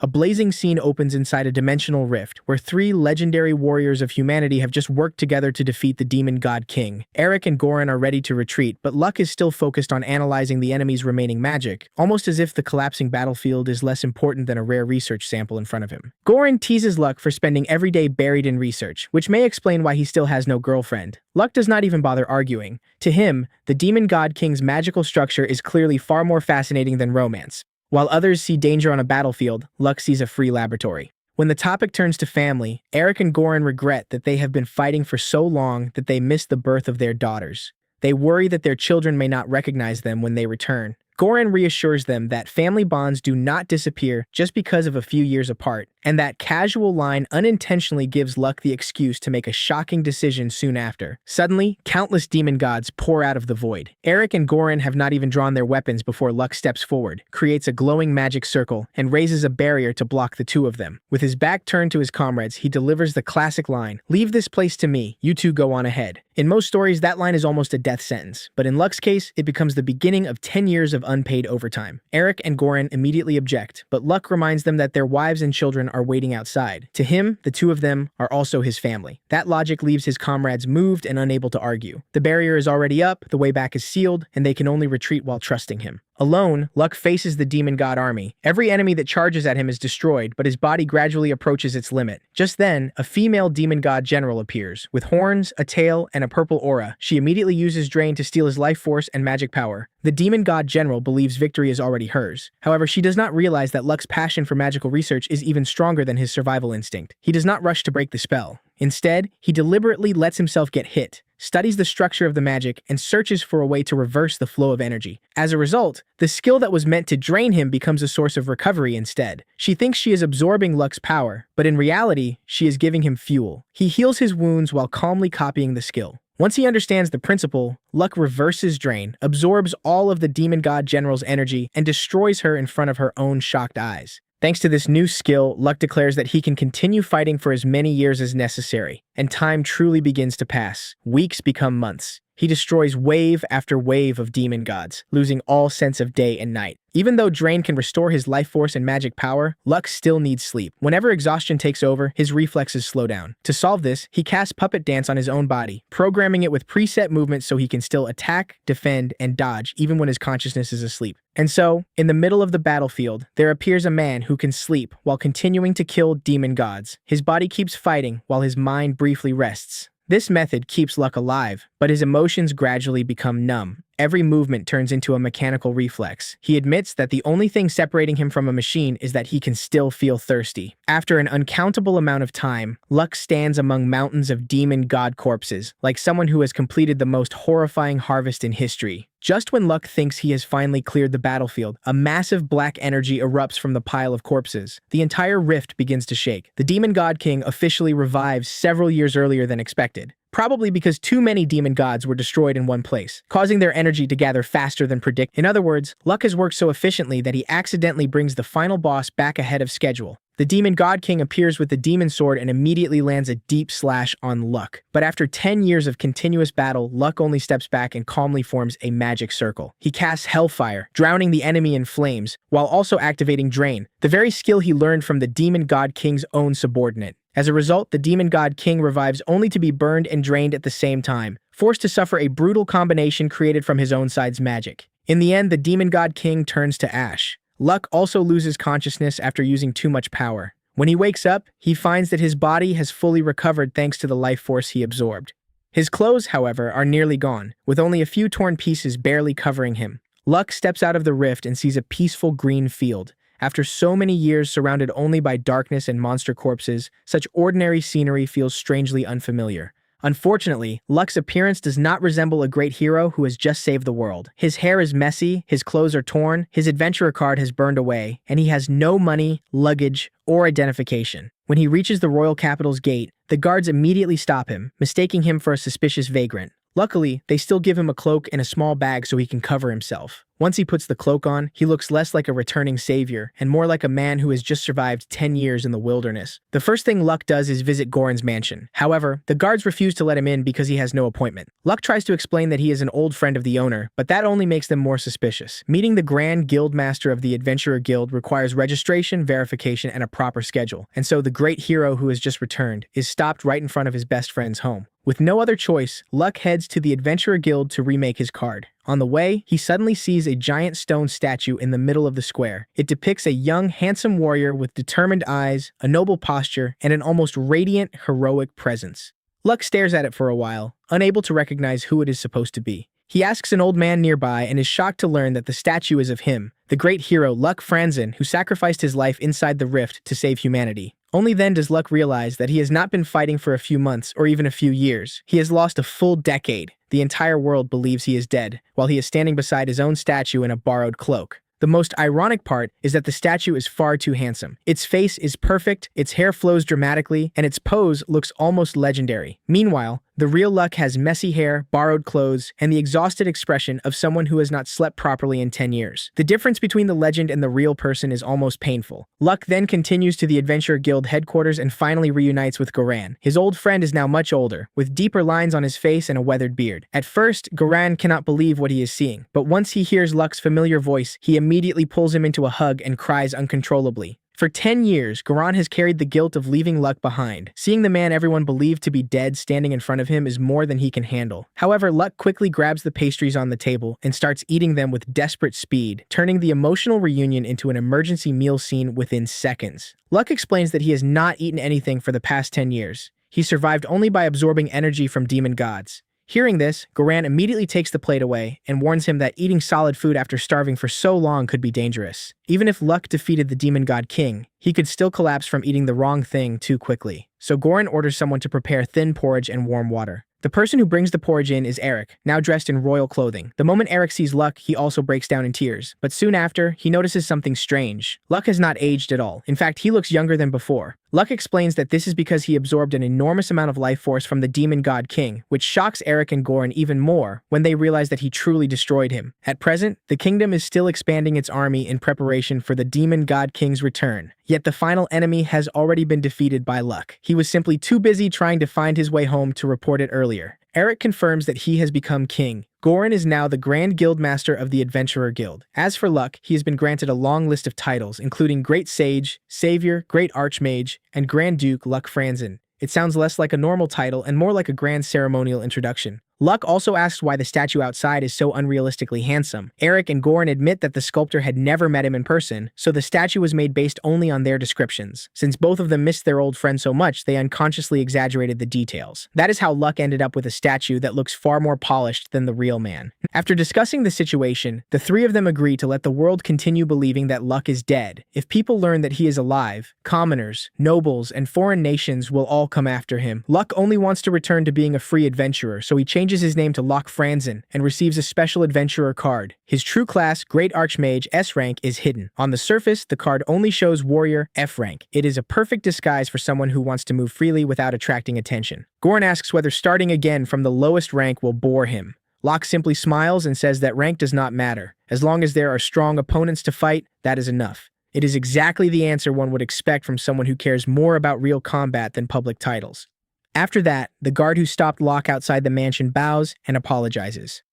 A blazing scene opens inside a dimensional rift, where three legendary warriors of humanity have just worked together to defeat the demon god king. Eric and Goran are ready to retreat, but Luck is still focused on analyzing the enemy's remaining magic, almost as if the collapsing battlefield is less important than a rare research sample in front of him. Goran teases Luck for spending every day buried in research, which may explain why he still has no girlfriend. Luck does not even bother arguing. To him, the demon god king's magical structure is clearly far more fascinating than romance. While others see danger on a battlefield, Luck sees a free laboratory. When the topic turns to family, Eric and Goran regret that they have been fighting for so long that they missed the birth of their daughters. They worry that their children may not recognize them when they return. Goran reassures them that family bonds do not disappear just because of a few years apart, and that casual line unintentionally gives Luck the excuse to make a shocking decision soon after. Suddenly, countless demon gods pour out of the void. Eric and Goran have not even drawn their weapons before Luck steps forward, creates a glowing magic circle, and raises a barrier to block the two of them. With his back turned to his comrades, he delivers the classic line, "Leave this place to me, you two go on ahead." In most stories, that line is almost a death sentence, but in Luck's case, it becomes the beginning of 10 years of unpaid overtime. Eric and Goran immediately object, but Luck reminds them that their wives and children are waiting outside. To him, the two of them are also his family. That logic leaves his comrades moved and unable to argue. The barrier is already up, the way back is sealed, and they can only retreat while trusting him. Alone, Luck faces the demon god army. Every enemy that charges at him is destroyed, but his body gradually approaches its limit. Just then, a female demon god general appears. With horns, a tail, and a purple aura, she immediately uses Drain to steal his life force and magic power. The demon god general believes victory is already hers. However, she does not realize that Luck's passion for magical research is even stronger than his survival instinct. He does not rush to break the spell. Instead, he deliberately lets himself get hit, studies the structure of the magic, and searches for a way to reverse the flow of energy. As a result, the skill that was meant to drain him becomes a source of recovery instead. She thinks she is absorbing Luck's power, but in reality, she is giving him fuel. He heals his wounds while calmly copying the skill. Once he understands the principle, Luck reverses Drain, absorbs all of the demon god general's energy, and destroys her in front of her own shocked eyes. Thanks to this new skill, Luck declares that he can continue fighting for as many years as necessary, and time truly begins to pass. Weeks become months. He destroys wave after wave of demon gods, losing all sense of day and night. Even though Drain can restore his life force and magic power, Luck still needs sleep. Whenever exhaustion takes over, his reflexes slow down. To solve this, he casts Puppet Dance on his own body, programming it with preset movements so he can still attack, defend, and dodge even when his consciousness is asleep. And so, in the middle of the battlefield, there appears a man who can sleep while continuing to kill demon gods. His body keeps fighting while his mind briefly rests. This method keeps Luck alive, but his emotions gradually become numb. Every movement turns into a mechanical reflex. He admits that the only thing separating him from a machine is that he can still feel thirsty. After an uncountable amount of time, Luck stands among mountains of demon god corpses, like someone who has completed the most horrifying harvest in history. Just when Luck thinks he has finally cleared the battlefield, a massive black energy erupts from the pile of corpses. The entire rift begins to shake. The demon god king officially revives several years earlier than expected. Probably because too many demon gods were destroyed in one place, causing their energy to gather faster than predicted. In other words, Luck has worked so efficiently that he accidentally brings the final boss back ahead of schedule. The demon god king appears with the demon sword and immediately lands a deep slash on Luck. But after 10 years of continuous battle, Luck only steps back and calmly forms a magic circle. He casts Hellfire, drowning the enemy in flames, while also activating Drain, the very skill he learned from the demon god king's own subordinate. As a result, the demon god king revives only to be burned and drained at the same time, forced to suffer a brutal combination created from his own side's magic. In the end, the demon god king turns to ash. Luck also loses consciousness after using too much power. When he wakes up, he finds that his body has fully recovered thanks to the life force he absorbed. His clothes, however, are nearly gone, with only a few torn pieces barely covering him. Luck steps out of the rift and sees a peaceful green field. After so many years surrounded only by darkness and monster corpses, such ordinary scenery feels strangely unfamiliar. Unfortunately, Luck's appearance does not resemble a great hero who has just saved the world. His hair is messy, his clothes are torn, his adventurer card has burned away, and he has no money, luggage, or identification. When he reaches the royal capital's gate, the guards immediately stop him, mistaking him for a suspicious vagrant. Luckily, they still give him a cloak and a small bag so he can cover himself. Once he puts the cloak on, he looks less like a returning savior and more like a man who has just survived 10 years in the wilderness. The first thing Luck does is visit Goran's mansion. However, the guards refuse to let him in because he has no appointment. Luck tries to explain that he is an old friend of the owner, but that only makes them more suspicious. Meeting the Grand Guild Master of the Adventurer Guild requires registration, verification, and a proper schedule, and so the great hero who has just returned is stopped right in front of his best friend's home. With no other choice, Luck heads to the Adventurer Guild to remake his card. On the way, he suddenly sees a giant stone statue in the middle of the square. It depicts a young, handsome warrior with determined eyes, a noble posture, and an almost radiant, heroic presence. Luck stares at it for a while, unable to recognize who it is supposed to be. He asks an old man nearby and is shocked to learn that the statue is of him, the great hero Luck Franzen, who sacrificed his life inside the rift to save humanity. Only then does Luck realize that he has not been fighting for a few months or even a few years. He has lost a full decade. The entire world believes he is dead, while he is standing beside his own statue in a borrowed cloak. The most ironic part is that the statue is far too handsome. Its face is perfect, its hair flows dramatically, and its pose looks almost legendary. Meanwhile, the real Luck has messy hair, borrowed clothes, and the exhausted expression of someone who has not slept properly in 10 years. The difference between the legend and the real person is almost painful. Luck then continues to the Adventurer Guild headquarters and finally reunites with Goran. His old friend is now much older, with deeper lines on his face and a weathered beard. At first, Goran cannot believe what he is seeing, but once he hears Luck's familiar voice, he immediately pulls him into a hug and cries uncontrollably. For 10 years, Goran has carried the guilt of leaving Luck behind. Seeing the man everyone believed to be dead standing in front of him is more than he can handle. However, Luck quickly grabs the pastries on the table and starts eating them with desperate speed, turning the emotional reunion into an emergency meal scene within seconds. Luck explains that he has not eaten anything for the past 10 years. He survived only by absorbing energy from demon gods. Hearing this, Goran immediately takes the plate away and warns him that eating solid food after starving for so long could be dangerous. Even if Luck defeated the demon god king, he could still collapse from eating the wrong thing too quickly. So Goran orders someone to prepare thin porridge and warm water. The person who brings the porridge in is Eric, now dressed in royal clothing. The moment Eric sees Luck, he also breaks down in tears. But soon after, he notices something strange. Luck has not aged at all. In fact, he looks younger than before. Luck explains that this is because he absorbed an enormous amount of life force from the demon god king, which shocks Eric and Goran even more when they realize that he truly destroyed him. At present, the kingdom is still expanding its army in preparation for the demon god king's return. Yet the final enemy has already been defeated by Luck. He was simply too busy trying to find his way home to report it earlier. Eric confirms that he has become king. Goran is now the Grand Guild Master of the Adventurer Guild. As for Luck, he has been granted a long list of titles, including Great Sage, Savior, Great Archmage, and Grand Duke Luck Franzen. It sounds less like a normal title and more like a grand ceremonial introduction. Luck also asks why the statue outside is so unrealistically handsome. Eric and Goran admit that the sculptor had never met him in person, so the statue was made based only on their descriptions. Since both of them missed their old friend so much, they unconsciously exaggerated the details. That is how Luck ended up with a statue that looks far more polished than the real man. After discussing the situation, the three of them agree to let the world continue believing that Luck is dead. If people learn that he is alive, commoners, nobles, and foreign nations will all come after him. Luck only wants to return to being a free adventurer, so he changes his name to Luck Franzen and receives a special adventurer card. His true class, Great Archmage S rank, is hidden. On the surface, the card only shows Warrior F rank. It is a perfect disguise for someone who wants to move freely without attracting attention. Goran asks whether starting again from the lowest rank will bore him. Luck simply smiles and says that rank does not matter. As long as there are strong opponents to fight, that is enough. It is exactly the answer one would expect from someone who cares more about real combat than public titles. After that, the guard who stopped Luck outside the mansion bows and apologizes.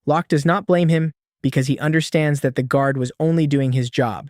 Luck does not blame him because he understands that the guard was only doing his job.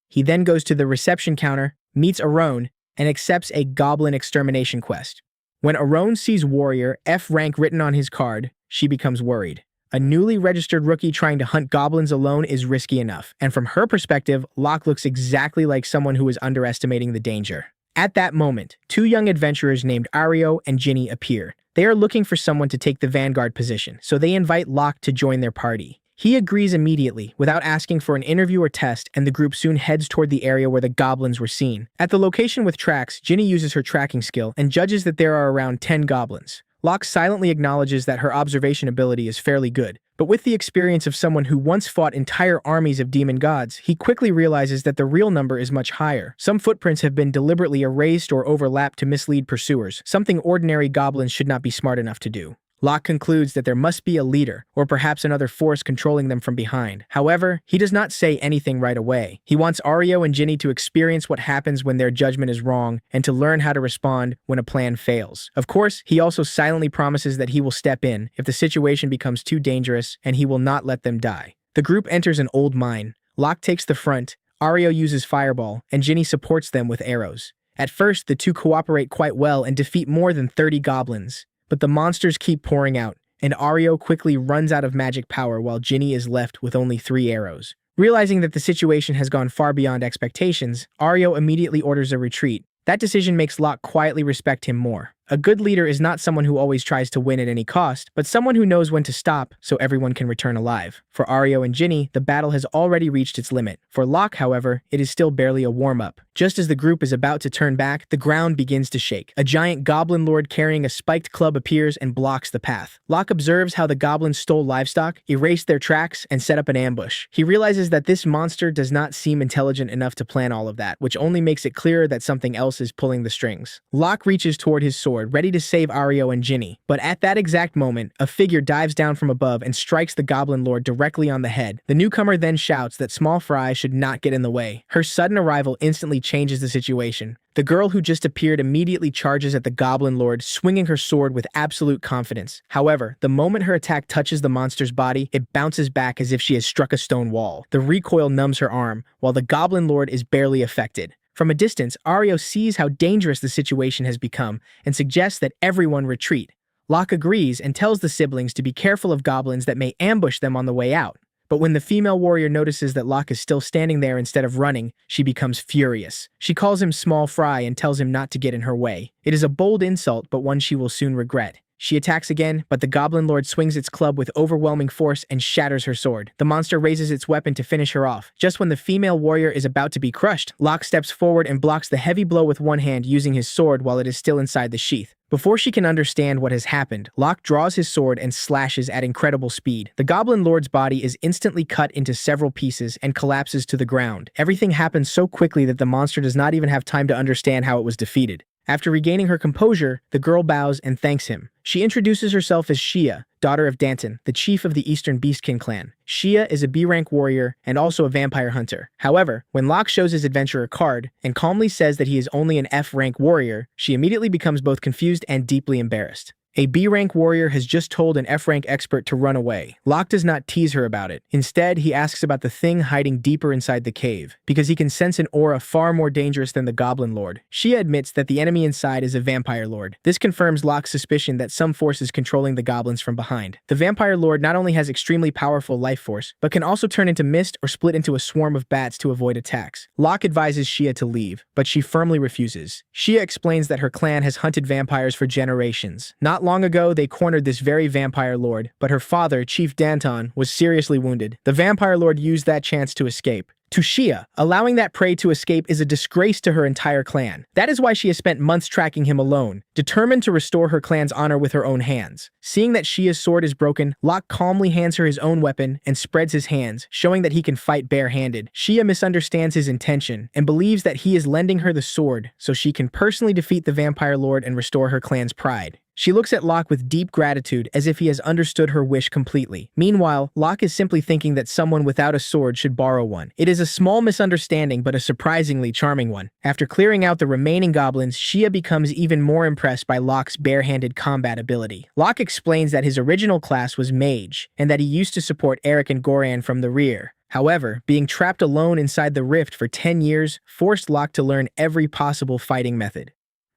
He then goes to the reception counter, meets Aron, and accepts a goblin extermination quest. When Aron sees Warrior F rank written on his card, she becomes worried. A newly registered rookie trying to hunt goblins alone is risky enough, and from her perspective, Luck looks exactly like someone who is underestimating the danger. At that moment, two young adventurers named Ario and Ginny appear. They are looking for someone to take the vanguard position, so they invite Luck to join their party. He agrees immediately, without asking for an interview or test, and the group soon heads toward the area where the goblins were seen. At the location with tracks, Ginny uses her tracking skill and judges that there are around 10 goblins. Luck silently acknowledges that her observation ability is fairly good, but with the experience of someone who once fought entire armies of demon gods, he quickly realizes that the real number is much higher. Some footprints have been deliberately erased or overlapped to mislead pursuers, something ordinary goblins should not be smart enough to do. Locke concludes that there must be a leader, or perhaps another force controlling them from behind. However, he does not say anything right away. He wants Ario and Ginny to experience what happens when their judgment is wrong and to learn how to respond when a plan fails. Of course, he also silently promises that he will step in if the situation becomes too dangerous and he will not let them die. The group enters an old mine. Locke takes the front, Ario uses Fireball, and Ginny supports them with arrows. At first, the two cooperate quite well and defeat more than 30 goblins. But the monsters keep pouring out, and Ario quickly runs out of magic power while Ginny is left with only 3 arrows. Realizing that the situation has gone far beyond expectations, Ario immediately orders a retreat. That decision makes Locke quietly respect him more. A good leader is not someone who always tries to win at any cost, but someone who knows when to stop so everyone can return alive. For Ario and Ginny, the battle has already reached its limit. For Locke, however, it is still barely a warm-up. Just as the group is about to turn back, the ground begins to shake. A giant goblin lord carrying a spiked club appears and blocks the path. Locke observes how the goblins stole livestock, erased their tracks, and set up an ambush. He realizes that this monster does not seem intelligent enough to plan all of that, which only makes it clearer that something else is pulling the strings. Locke reaches toward his sword, ready to save Ario and Ginny, but at that exact moment, a figure dives down from above and strikes the Goblin Lord directly on the head. The newcomer then shouts that small fry should not get in the way. Her sudden arrival instantly changes the situation. The girl who just appeared immediately charges at the Goblin Lord, swinging her sword with absolute confidence. However, the moment her attack touches the monster's body, it bounces back as if she has struck a stone wall. The recoil numbs her arm, while the Goblin Lord is barely affected. From a distance, Ario sees how dangerous the situation has become and suggests that everyone retreat. Locke agrees and tells the siblings to be careful of goblins that may ambush them on the way out. But when the female warrior notices that Locke is still standing there instead of running, she becomes furious. She calls him small fry and tells him not to get in her way. It is a bold insult, but one she will soon regret. She attacks again, but the Goblin Lord swings its club with overwhelming force and shatters her sword. The monster raises its weapon to finish her off. Just when the female warrior is about to be crushed, Locke steps forward and blocks the heavy blow with one hand using his sword while it is still inside the sheath. Before she can understand what has happened, Locke draws his sword and slashes at incredible speed. The Goblin Lord's body is instantly cut into several pieces and collapses to the ground. Everything happens so quickly that the monster does not even have time to understand how it was defeated. After regaining her composure, the girl bows and thanks him. She introduces herself as Shia, daughter of Danton, the chief of the Eastern Beastkin clan. Shia is a B-rank warrior and also a vampire hunter. However, when Locke shows his adventurer card and calmly says that he is only an F-rank warrior, she immediately becomes both confused and deeply embarrassed. A B-rank warrior has just told an F-rank expert to run away. Locke does not tease her about it. Instead, he asks about the thing hiding deeper inside the cave, because he can sense an aura far more dangerous than the Goblin Lord. Shia admits that the enemy inside is a vampire lord. This confirms Locke's suspicion that some force is controlling the goblins from behind. The vampire lord not only has extremely powerful life force, but can also turn into mist or split into a swarm of bats to avoid attacks. Locke advises Shia to leave, but she firmly refuses. Shia explains that her clan has hunted vampires for generations. Not long ago, they cornered this very vampire lord, but her father, Chief Danton, was seriously wounded. The vampire lord used that chance to escape. To Shia, allowing that prey to escape is a disgrace to her entire clan. That is why she has spent months tracking him alone, determined to restore her clan's honor with her own hands. Seeing that Shia's sword is broken, Locke calmly hands her his own weapon and spreads his hands, showing that he can fight barehanded. Shia misunderstands his intention and believes that he is lending her the sword so she can personally defeat the vampire lord and restore her clan's pride. She looks at Locke with deep gratitude as if he has understood her wish completely. Meanwhile, Locke is simply thinking that someone without a sword should borrow one. It is a small misunderstanding, but a surprisingly charming one. After clearing out the remaining goblins, Shia becomes even more impressed by Locke's barehanded combat ability. Locke explains that his original class was Mage, and that he used to support Eric and Goran from the rear. However, being trapped alone inside the rift for 10 years forced Locke to learn every possible fighting method.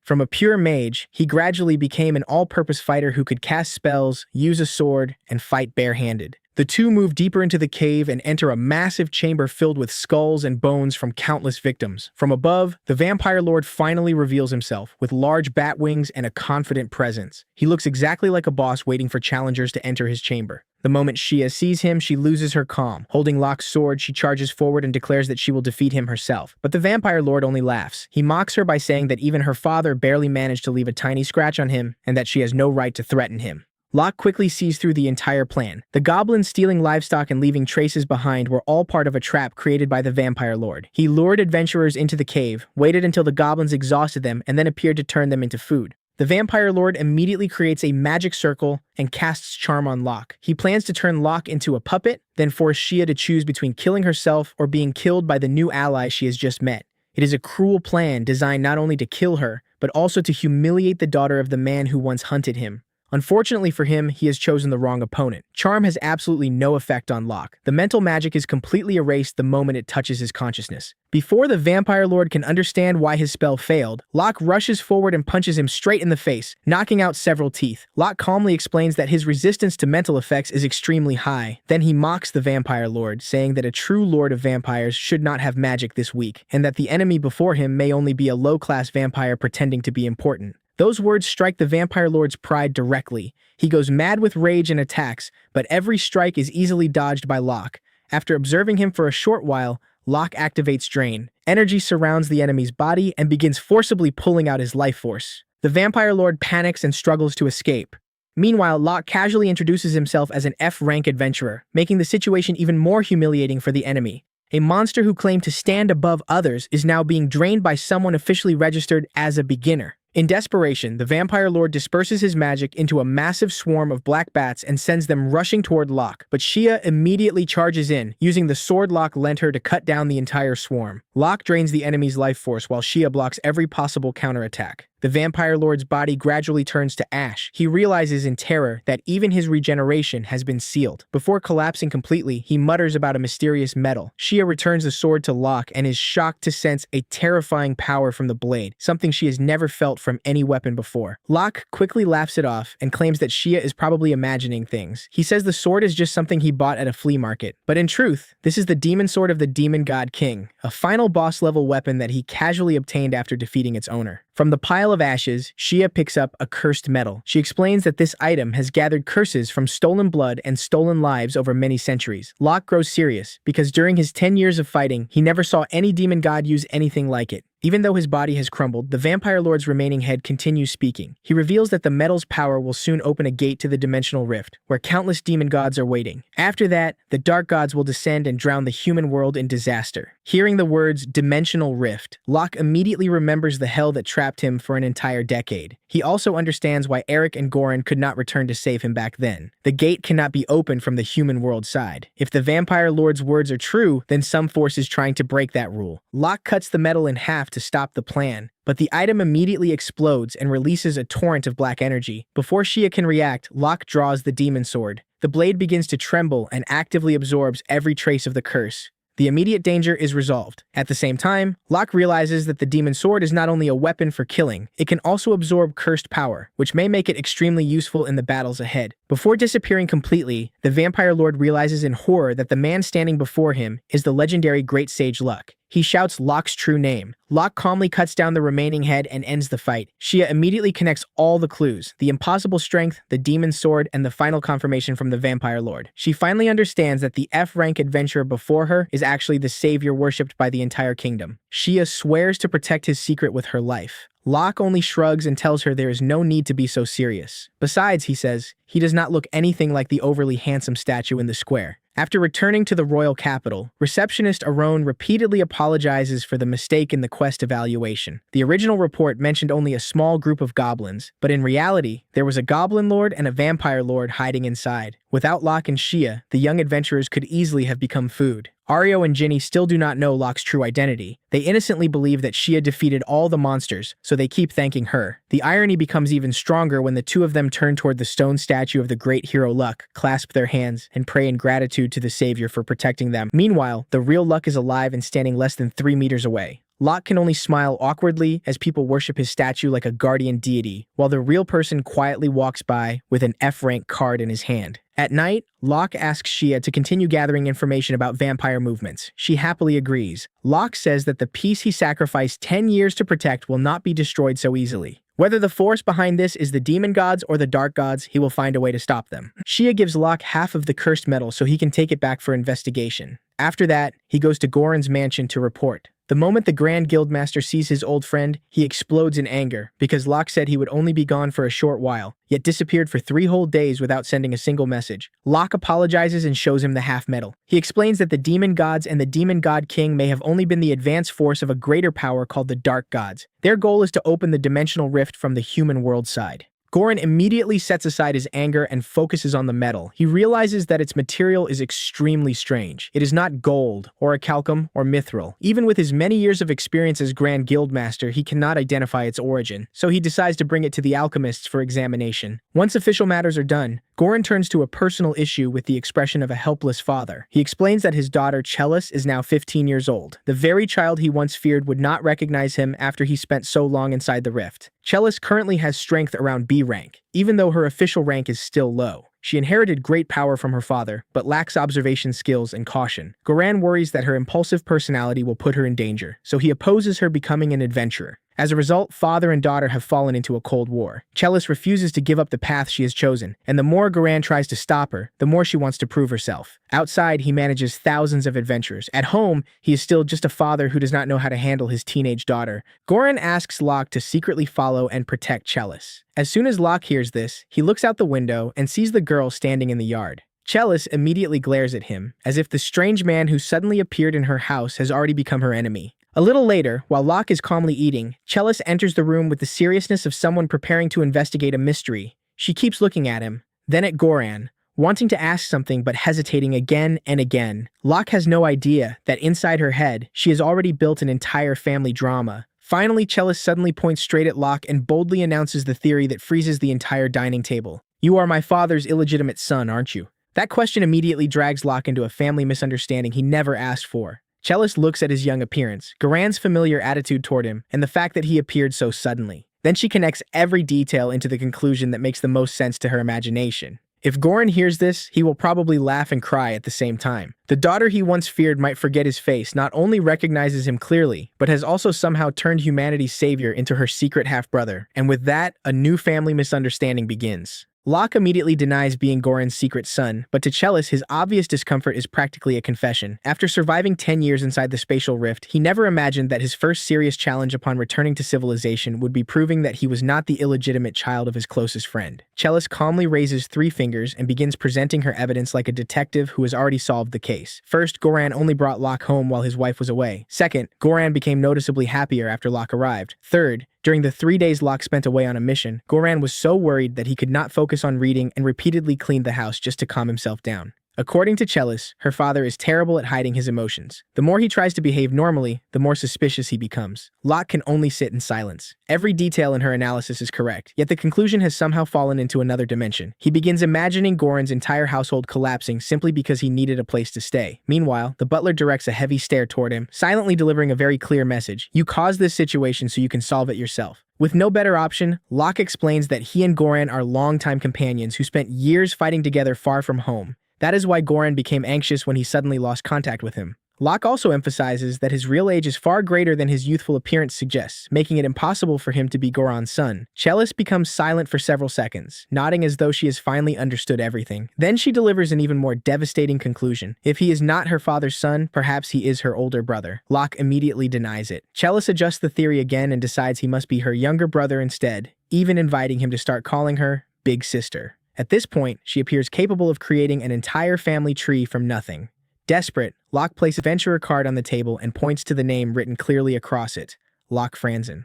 From a pure mage, he gradually became an all-purpose fighter who could cast spells, use a sword, and fight barehanded. The two move deeper into the cave and enter a massive chamber filled with skulls and bones from countless victims. From above, the vampire lord finally reveals himself, with large bat wings and a confident presence. He looks exactly like a boss waiting for challengers to enter his chamber. The moment Shia sees him, she loses her calm. Holding Locke's sword, she charges forward and declares that she will defeat him herself. But the vampire lord only laughs. He mocks her by saying that even her father barely managed to leave a tiny scratch on him, and that she has no right to threaten him. Locke quickly sees through the entire plan. The goblins stealing livestock and leaving traces behind were all part of a trap created by the vampire lord. He lured adventurers into the cave, waited until the goblins exhausted them, and then appeared to turn them into food. The Vampire Lord immediately creates a magic circle and casts charm on Locke. He plans to turn Locke into a puppet, then force Shia to choose between killing herself or being killed by the new ally she has just met. It is a cruel plan designed not only to kill her, but also to humiliate the daughter of the man who once hunted him. Unfortunately for him, he has chosen the wrong opponent. Charm has absolutely no effect on Locke. The mental magic is completely erased the moment it touches his consciousness. Before the Vampire Lord can understand why his spell failed, Locke rushes forward and punches him straight in the face, knocking out several teeth. Locke calmly explains that his resistance to mental effects is extremely high. Then he mocks the Vampire Lord, saying that a true Lord of Vampires should not have magic this weak, and that the enemy before him may only be a low-class vampire pretending to be important. Those words strike the Vampire Lord's pride directly. He goes mad with rage and attacks, but every strike is easily dodged by Locke. After observing him for a short while, Locke activates Drain. Energy surrounds the enemy's body and begins forcibly pulling out his life force. The Vampire Lord panics and struggles to escape. Meanwhile, Locke casually introduces himself as an F-rank adventurer, making the situation even more humiliating for the enemy. A monster who claimed to stand above others is now being drained by someone officially registered as a beginner. In desperation, the Vampire Lord disperses his magic into a massive swarm of black bats and sends them rushing toward Locke, but Shia immediately charges in, using the sword Locke lent her to cut down the entire swarm. Locke drains the enemy's life force while Shia blocks every possible counterattack. The Vampire Lord's body gradually turns to ash. He realizes in terror that even his regeneration has been sealed. Before collapsing completely, he mutters about a mysterious metal. Shia returns the sword to Locke and is shocked to sense a terrifying power from the blade, something she has never felt from any weapon before. Locke quickly laughs it off and claims that Shia is probably imagining things. He says the sword is just something he bought at a flea market. But in truth, this is the demon sword of the demon god king, a final boss level weapon that he casually obtained after defeating its owner. From the pile of ashes, Shia picks up a cursed metal. She explains that this item has gathered curses from stolen blood and stolen lives over many centuries. Locke grows serious, because during his 10 years of fighting, he never saw any demon god use anything like it. Even though his body has crumbled, the Vampire Lord's remaining head continues speaking. He reveals that the metal's power will soon open a gate to the dimensional rift, where countless demon gods are waiting. After that, the dark gods will descend and drown the human world in disaster. Hearing the words dimensional rift, Locke immediately remembers the hell that trapped him for an entire decade. He also understands why Eric and Goran could not return to save him back then. The gate cannot be opened from the human world side. If the Vampire Lord's words are true, then some force is trying to break that rule. Locke cuts the metal in half to stop the plan, but the item immediately explodes and releases a torrent of black energy. Before Shia can react, Locke draws the demon sword. The blade begins to tremble and actively absorbs every trace of the curse. The immediate danger is resolved. At the same time, Locke realizes that the demon sword is not only a weapon for killing, it can also absorb cursed power, which may make it extremely useful in the battles ahead. Before disappearing completely, the Vampire Lord realizes in horror that the man standing before him is the legendary Great Sage Luck. He shouts Locke's true name. Locke calmly cuts down the remaining head and ends the fight. Shia immediately connects all the clues: the impossible strength, the demon sword, and the final confirmation from the Vampire Lord. She finally understands that the F-rank adventurer before her is actually the savior worshipped by the entire kingdom. Shia swears to protect his secret with her life. Locke only shrugs and tells her there is no need to be so serious. Besides, he says, he does not look anything like the overly handsome statue in the square. After returning to the royal capital, receptionist Aron repeatedly apologizes for the mistake in the quest evaluation. The original report mentioned only a small group of goblins, but in reality, there was a goblin lord and a vampire lord hiding inside. Without Locke and Shia, the young adventurers could easily have become food. Ario and Ginny still do not know Locke's true identity. They innocently believe that Shia defeated all the monsters, so they keep thanking her. The irony becomes even stronger when the two of them turn toward the stone statue of the great hero Luck, clasp their hands, and pray in gratitude to the savior for protecting them. Meanwhile, the real Luck is alive and standing less than 3 meters away. Locke can only smile awkwardly as people worship his statue like a guardian deity, while the real person quietly walks by with an F-rank card in his hand. At night, Locke asks Shia to continue gathering information about vampire movements. She happily agrees. Locke says that the peace he sacrificed 10 years to protect will not be destroyed so easily. Whether the force behind this is the demon gods or the dark gods, he will find a way to stop them. Shia gives Locke half of the cursed metal so he can take it back for investigation. After that, he goes to Goran's mansion to report. The moment the Grand Guildmaster sees his old friend, he explodes in anger because Locke said he would only be gone for a short while, yet disappeared for 3 whole days without sending a single message. Locke apologizes and shows him the half medal. He explains that the demon gods and the demon god king may have only been the advanced force of a greater power called the dark gods. Their goal is to open the dimensional rift from the human world side. Goran immediately sets aside his anger and focuses on the metal. He realizes that its material is extremely strange. It is not gold, or orichalcum, or mithril. Even with his many years of experience as Grand Guildmaster, he cannot identify its origin, so he decides to bring it to the alchemists for examination. Once official matters are done, Goran turns to a personal issue with the expression of a helpless father. He explains that his daughter, Chalice, is now 15 years old. The very child he once feared would not recognize him after he spent so long inside the rift. Chalice currently has strength around B rank, even though her official rank is still low. She inherited great power from her father, but lacks observation skills and caution. Goran worries that her impulsive personality will put her in danger, so he opposes her becoming an adventurer. As a result, father and daughter have fallen into a cold war. Chalice refuses to give up the path she has chosen, and the more Goran tries to stop her, the more she wants to prove herself. Outside, he manages thousands of adventures. At home, he is still just a father who does not know how to handle his teenage daughter. Goran asks Locke to secretly follow and protect Chalice. As soon as Locke hears this, he looks out the window and sees the girl standing in the yard. Chalice immediately glares at him, as if the strange man who suddenly appeared in her house has already become her enemy. A little later, while Locke is calmly eating, Chalice enters the room with the seriousness of someone preparing to investigate a mystery. She keeps looking at him, then at Goran, wanting to ask something but hesitating again and again. Locke has no idea that inside her head, she has already built an entire family drama. Finally, Chalice suddenly points straight at Locke and boldly announces the theory that freezes the entire dining table. "You are my father's illegitimate son, aren't you?" That question immediately drags Locke into a family misunderstanding he never asked for. Chalice looks at his young appearance, Goran's familiar attitude toward him, and the fact that he appeared so suddenly. Then she connects every detail into the conclusion that makes the most sense to her imagination. If Goran hears this, he will probably laugh and cry at the same time. The daughter he once feared might forget his face, not only recognizes him clearly, but has also somehow turned humanity's savior into her secret half-brother. And with that, a new family misunderstanding begins. Locke immediately denies being Goran's secret son, but to Chalice, his obvious discomfort is practically a confession. After surviving 10 years inside the spatial rift, he never imagined that his first serious challenge upon returning to civilization would be proving that he was not the illegitimate child of his closest friend. Chalice calmly raises 3 fingers and begins presenting her evidence like a detective who has already solved the case. First, Goran only brought Locke home while his wife was away. Second, Goran became noticeably happier after Locke arrived. Third, during the 3 days Locke spent away on a mission, Goran was so worried that he could not focus on reading and repeatedly cleaned the house just to calm himself down. According to Chalice, her father is terrible at hiding his emotions. The more he tries to behave normally, the more suspicious he becomes. Locke can only sit in silence. Every detail in her analysis is correct, yet the conclusion has somehow fallen into another dimension. He begins imagining Goran's entire household collapsing simply because he needed a place to stay. Meanwhile, the butler directs a heavy stare toward him, silently delivering a very clear message. "You caused this situation so you can solve it yourself." With no better option, Locke explains that he and Goran are longtime companions who spent years fighting together far from home. That is why Goran became anxious when he suddenly lost contact with him. Locke also emphasizes that his real age is far greater than his youthful appearance suggests, making it impossible for him to be Goran's son. Chalice becomes silent for several seconds, nodding as though she has finally understood everything. Then she delivers an even more devastating conclusion. If he is not her father's son, perhaps he is her older brother. Locke immediately denies it. Chalice adjusts the theory again and decides he must be her younger brother instead, even inviting him to start calling her Big Sister. At this point, she appears capable of creating an entire family tree from nothing. Desperate, Locke places a adventurer card on the table and points to the name written clearly across it, Locke Franzen.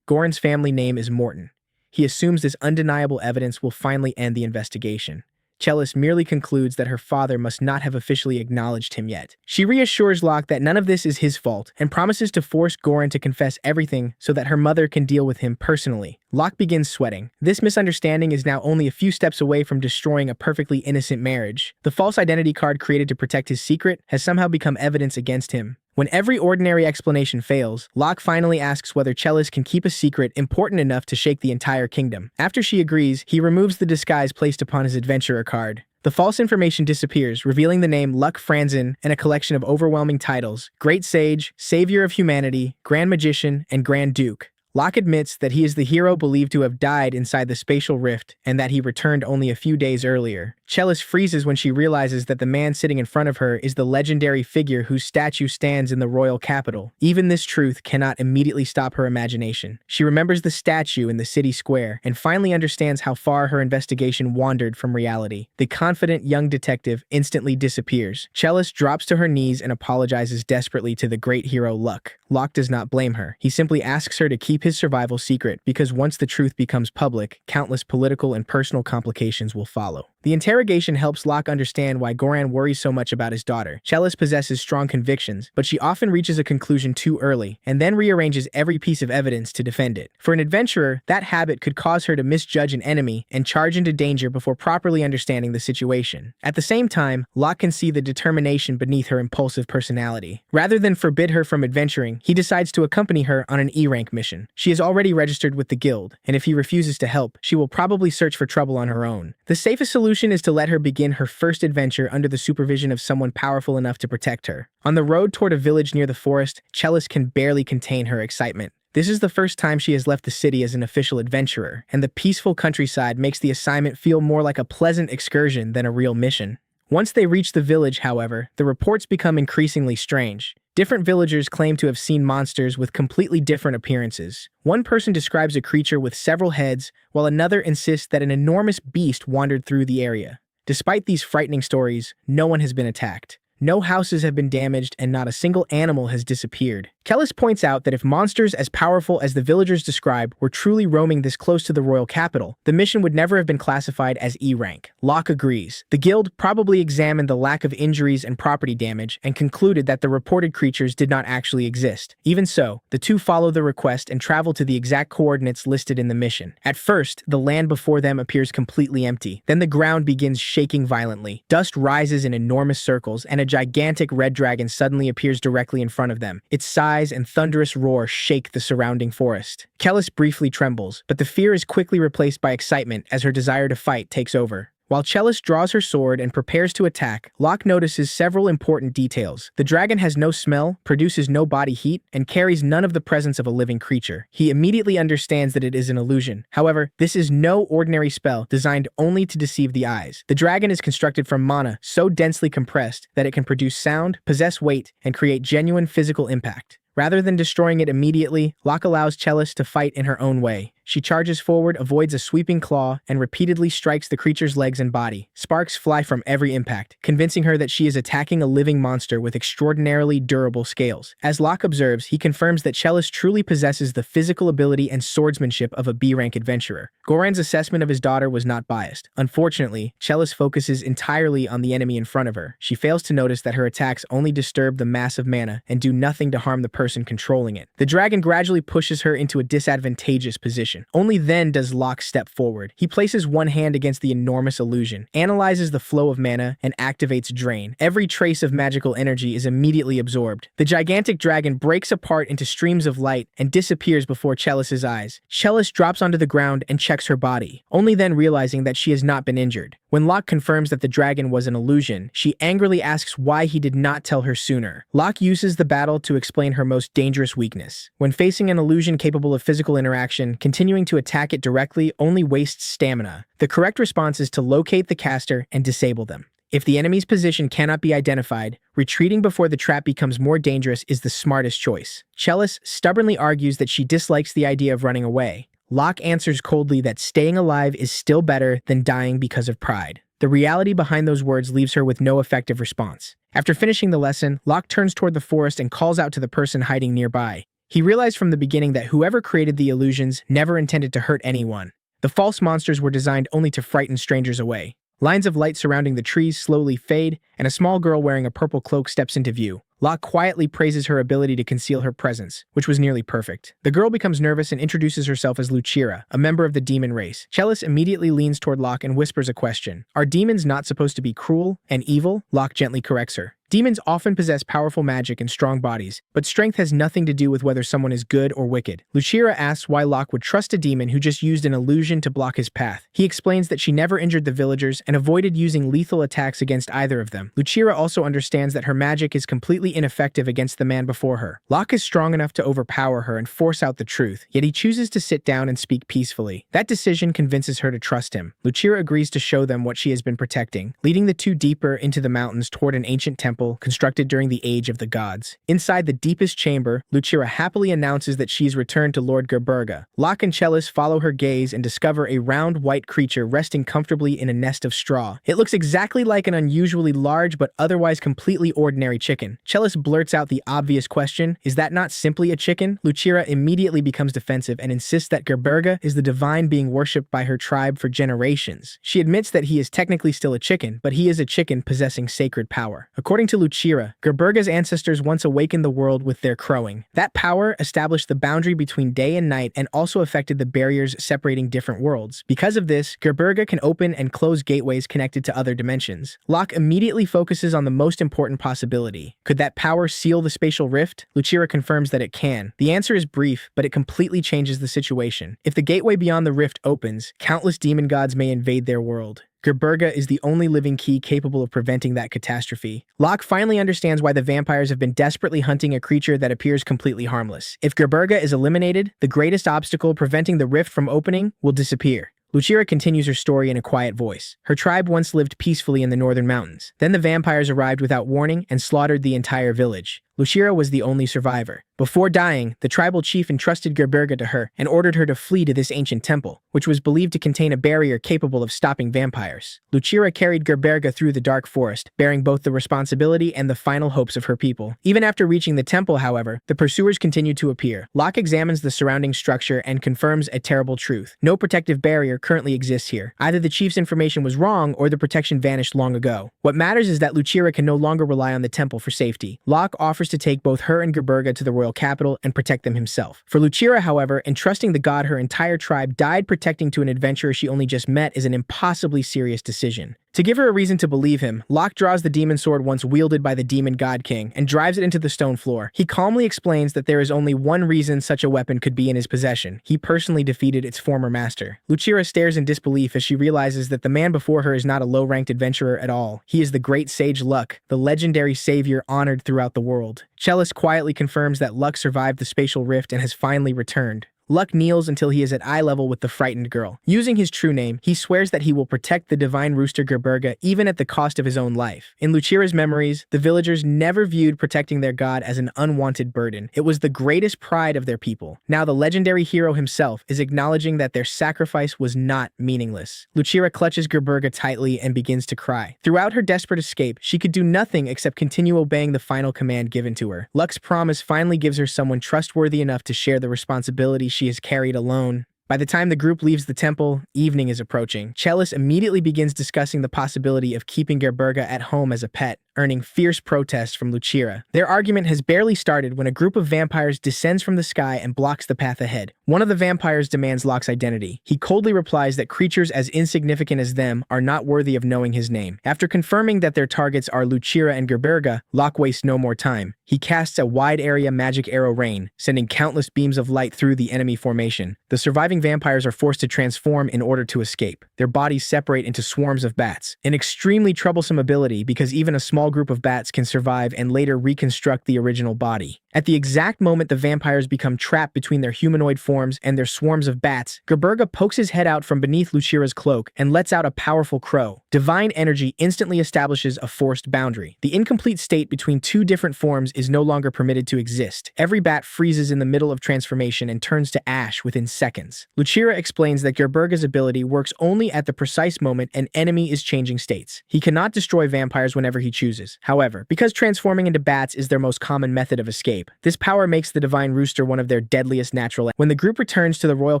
Goran's family name is Morton. He assumes this undeniable evidence will finally end the investigation. Chalice merely concludes that her father must not have officially acknowledged him yet. She reassures Locke that none of this is his fault and promises to force Goran to confess everything so that her mother can deal with him personally. Locke begins sweating. This misunderstanding is now only a few steps away from destroying a perfectly innocent marriage. The false identity card created to protect his secret has somehow become evidence against him. When every ordinary explanation fails, Locke finally asks whether Chalice can keep a secret important enough to shake the entire kingdom. After she agrees, he removes the disguise placed upon his adventurer card. The false information disappears, revealing the name Locke Franzen and a collection of overwhelming titles: Great Sage, Savior of Humanity, Grand Magician, and Grand Duke. Locke admits that he is the hero believed to have died inside the spatial rift and that he returned only a few days earlier. Chellis freezes when she realizes that the man sitting in front of her is the legendary figure whose statue stands in the royal capital. Even this truth cannot immediately stop her imagination. She remembers the statue in the city square and finally understands how far her investigation wandered from reality. The confident young detective instantly disappears. Chellis drops to her knees and apologizes desperately to the great hero Locke. Locke does not blame her. He simply asks her to keep his survival secret because once the truth becomes public, countless political and personal complications will follow. The interrogation helps Locke understand why Goran worries so much about his daughter. Chellis possesses strong convictions, but she often reaches a conclusion too early and then rearranges every piece of evidence to defend it. For an adventurer, that habit could cause her to misjudge an enemy and charge into danger before properly understanding the situation. At the same time, Locke can see the determination beneath her impulsive personality. Rather than forbid her from adventuring, he decides to accompany her on an E-rank mission. She is already registered with the guild, and if he refuses to help, she will probably search for trouble on her own. The safest solution is to let her begin her first adventure under the supervision of someone powerful enough to protect her. On the road toward a village near the forest, Chellis can barely contain her excitement. This is the first time she has left the city as an official adventurer, and the peaceful countryside makes the assignment feel more like a pleasant excursion than a real mission. Once they reach the village, however, the reports become increasingly strange. Different villagers claim to have seen monsters with completely different appearances. One person describes a creature with several heads, while another insists that an enormous beast wandered through the area. Despite these frightening stories, no one has been attacked. No houses have been damaged and not a single animal has disappeared. Chellis points out that if monsters as powerful as the villagers describe were truly roaming this close to the royal capital, the mission would never have been classified as E-rank. Locke agrees. The guild probably examined the lack of injuries and property damage and concluded that the reported creatures did not actually exist. Even so, the two follow the request and travel to the exact coordinates listed in the mission. At first, the land before them appears completely empty. Then the ground begins shaking violently. Dust rises in enormous circles and a gigantic red dragon suddenly appears directly in front of them. Its size and thunderous roar shake the surrounding forest. Chellis briefly trembles, but the fear is quickly replaced by excitement as her desire to fight takes over. While Chellis draws her sword and prepares to attack, Locke notices several important details. The dragon has no smell, produces no body heat, and carries none of the presence of a living creature. He immediately understands that it is an illusion. However, this is no ordinary spell designed only to deceive the eyes. The dragon is constructed from mana so densely compressed that it can produce sound, possess weight, and create genuine physical impact. Rather than destroying it immediately, Locke allows Chellis to fight in her own way. She charges forward, avoids a sweeping claw, and repeatedly strikes the creature's legs and body. Sparks fly from every impact, convincing her that she is attacking a living monster with extraordinarily durable scales. As Locke observes, he confirms that Chellis truly possesses the physical ability and swordsmanship of a B-rank adventurer. Goran's assessment of his daughter was not biased. Unfortunately, Chellis focuses entirely on the enemy in front of her. She fails to notice that her attacks only disturb the mass of mana and do nothing to harm the person controlling it. The dragon gradually pushes her into a disadvantageous position. Only then does Locke step forward. He places one hand against the enormous illusion, analyzes the flow of mana, and activates Drain. Every trace of magical energy is immediately absorbed. The gigantic dragon breaks apart into streams of light and disappears before Chellis's eyes. Chellis drops onto the ground and checks her body, only then realizing that she has not been injured. When Locke confirms that the dragon was an illusion, she angrily asks why he did not tell her sooner. Locke uses the battle to explain her most dangerous weakness. When facing an illusion capable of physical interaction, continuing to attack it directly only wastes stamina. The correct response is to locate the caster and disable them. If the enemy's position cannot be identified, retreating before the trap becomes more dangerous is the smartest choice. Chellis stubbornly argues that she dislikes the idea of running away. Locke answers coldly that staying alive is still better than dying because of pride. The reality behind those words leaves her with no effective response. After finishing the lesson, Locke turns toward the forest and calls out to the person hiding nearby. He realized from the beginning that whoever created the illusions never intended to hurt anyone. The false monsters were designed only to frighten strangers away. Lines of light surrounding the trees slowly fade, and a small girl wearing a purple cloak steps into view. Locke quietly praises her ability to conceal her presence, which was nearly perfect. The girl becomes nervous and introduces herself as Lucira, a member of the demon race. Chellis immediately leans toward Locke and whispers a question. Are demons not supposed to be cruel and evil? Locke gently corrects her. Demons often possess powerful magic and strong bodies, but strength has nothing to do with whether someone is good or wicked. Lucira asks why Locke would trust a demon who just used an illusion to block his path. He explains that she never injured the villagers and avoided using lethal attacks against either of them. Lucira also understands that her magic is completely ineffective against the man before her. Locke is strong enough to overpower her and force out the truth, yet he chooses to sit down and speak peacefully. That decision convinces her to trust him. Lucira agrees to show them what she has been protecting, leading the two deeper into the mountains toward an ancient temple constructed during the Age of the Gods. Inside the deepest chamber, Lucira happily announces that she's returned to Lord Gerberga. Locke and Chellis follow her gaze and discover a round white creature resting comfortably in a nest of straw. It looks exactly like an unusually large but otherwise completely ordinary chicken. Chellis blurts out the obvious question, is that not simply a chicken? Lucira immediately becomes defensive and insists that Gerberga is the divine being worshipped by her tribe for generations. She admits that he is technically still a chicken, but he is a chicken possessing sacred power. According to Lucira, Gerberga's ancestors once awakened the world with their crowing. That power established the boundary between day and night and also affected the barriers separating different worlds. Because of this, Gerberga can open and close gateways connected to other dimensions. Locke immediately focuses on the most important possibility. Could that power seal the spatial rift? Lucira confirms that it can. The answer is brief, but it completely changes the situation. If the gateway beyond the rift opens, countless demon gods may invade their world. Gerberga is the only living key capable of preventing that catastrophe. Locke finally understands why the vampires have been desperately hunting a creature that appears completely harmless. If Gerberga is eliminated, the greatest obstacle preventing the rift from opening will disappear. Lucira continues her story in a quiet voice. Her tribe once lived peacefully in the northern mountains. Then the vampires arrived without warning and slaughtered the entire village. Lucira was the only survivor. Before dying, the tribal chief entrusted Gerberga to her and ordered her to flee to this ancient temple, which was believed to contain a barrier capable of stopping vampires. Lucira carried Gerberga through the dark forest, bearing both the responsibility and the final hopes of her people. Even after reaching the temple, however, the pursuers continued to appear. Locke examines the surrounding structure and confirms a terrible truth. No protective barrier currently exists here. Either the chief's information was wrong or the protection vanished long ago. What matters is that Lucira can no longer rely on the temple for safety. Locke offers to take both her and Gerberga to the royal capital and protect them himself. For Lucira, however, entrusting the god her entire tribe died protecting to an adventurer she only just met is an impossibly serious decision. To give her a reason to believe him, Locke draws the demon sword once wielded by the demon god king and drives it into the stone floor. He calmly explains that there is only one reason such a weapon could be in his possession. He personally defeated its former master. Lucira stares in disbelief as she realizes that the man before her is not a low-ranked adventurer at all. He is the great sage Luck, the legendary savior honored throughout the world. Chellis quietly confirms that Luck survived the spatial rift and has finally returned. Luck kneels until he is at eye level with the frightened girl. Using his true name, he swears that he will protect the divine rooster Gerberga even at the cost of his own life. In Lucira's memories, the villagers never viewed protecting their god as an unwanted burden. It was the greatest pride of their people. Now the legendary hero himself is acknowledging that their sacrifice was not meaningless. Lucira clutches Gerberga tightly and begins to cry. Throughout her desperate escape, she could do nothing except continue obeying the final command given to her. Luck's promise finally gives her someone trustworthy enough to share the responsibility she is carried alone. By the time the group leaves the temple, evening is approaching. Chellis immediately begins discussing the possibility of keeping Gerberga at home as a pet, earning fierce protests from Lucira. Their argument has barely started when a group of vampires descends from the sky and blocks the path ahead. One of the vampires demands Locke's identity. He coldly replies that creatures as insignificant as them are not worthy of knowing his name. After confirming that their targets are Lucira and Gerberga, Locke wastes no more time. He casts a wide-area magic arrow rain, sending countless beams of light through the enemy formation. The surviving vampires are forced to transform in order to escape. Their bodies separate into swarms of bats, an extremely troublesome ability because even a small group of bats can survive and later reconstruct the original body. At the exact moment the vampires become trapped between their humanoid forms and their swarms of bats, Gerberga pokes his head out from beneath Lucira's cloak and lets out a powerful crow. Divine energy instantly establishes a forced boundary. The incomplete state between two different forms is no longer permitted to exist. Every bat freezes in the middle of transformation and turns to ash within seconds. Lucira explains that Gerberga's ability works only at the precise moment an enemy is changing states. He cannot destroy vampires whenever he chooses. However, because transforming into bats is their most common method of escape, this power makes the divine rooster one of their deadliest natural. When the group returns to the royal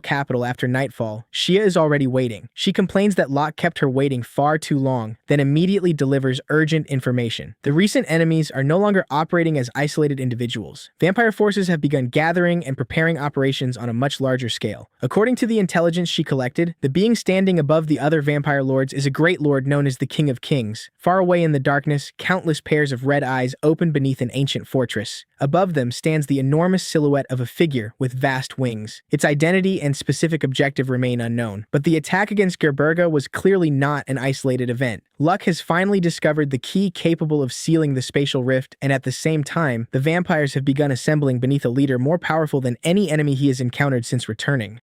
capital after nightfall, Shia is already waiting. She complains that Locke kept her waiting far too long, then immediately delivers urgent information. The recent enemies are no longer operating as isolated individuals. Vampire forces have begun gathering and preparing operations on a much larger scale. According to the intelligence she collected, the being standing above the other vampire lords is a great lord known as the King of Kings. Far away in the darkness, countless pairs of red eyes open beneath an ancient fortress. Above them stands the enormous silhouette of a figure with vast wings. Its identity and specific objective remain unknown, but the attack against Gerberga was clearly not an isolated event. Luck has finally discovered the key capable of sealing the spatial rift, and at the same time, the vampires have begun assembling beneath a leader more powerful than any enemy he has encountered since returning.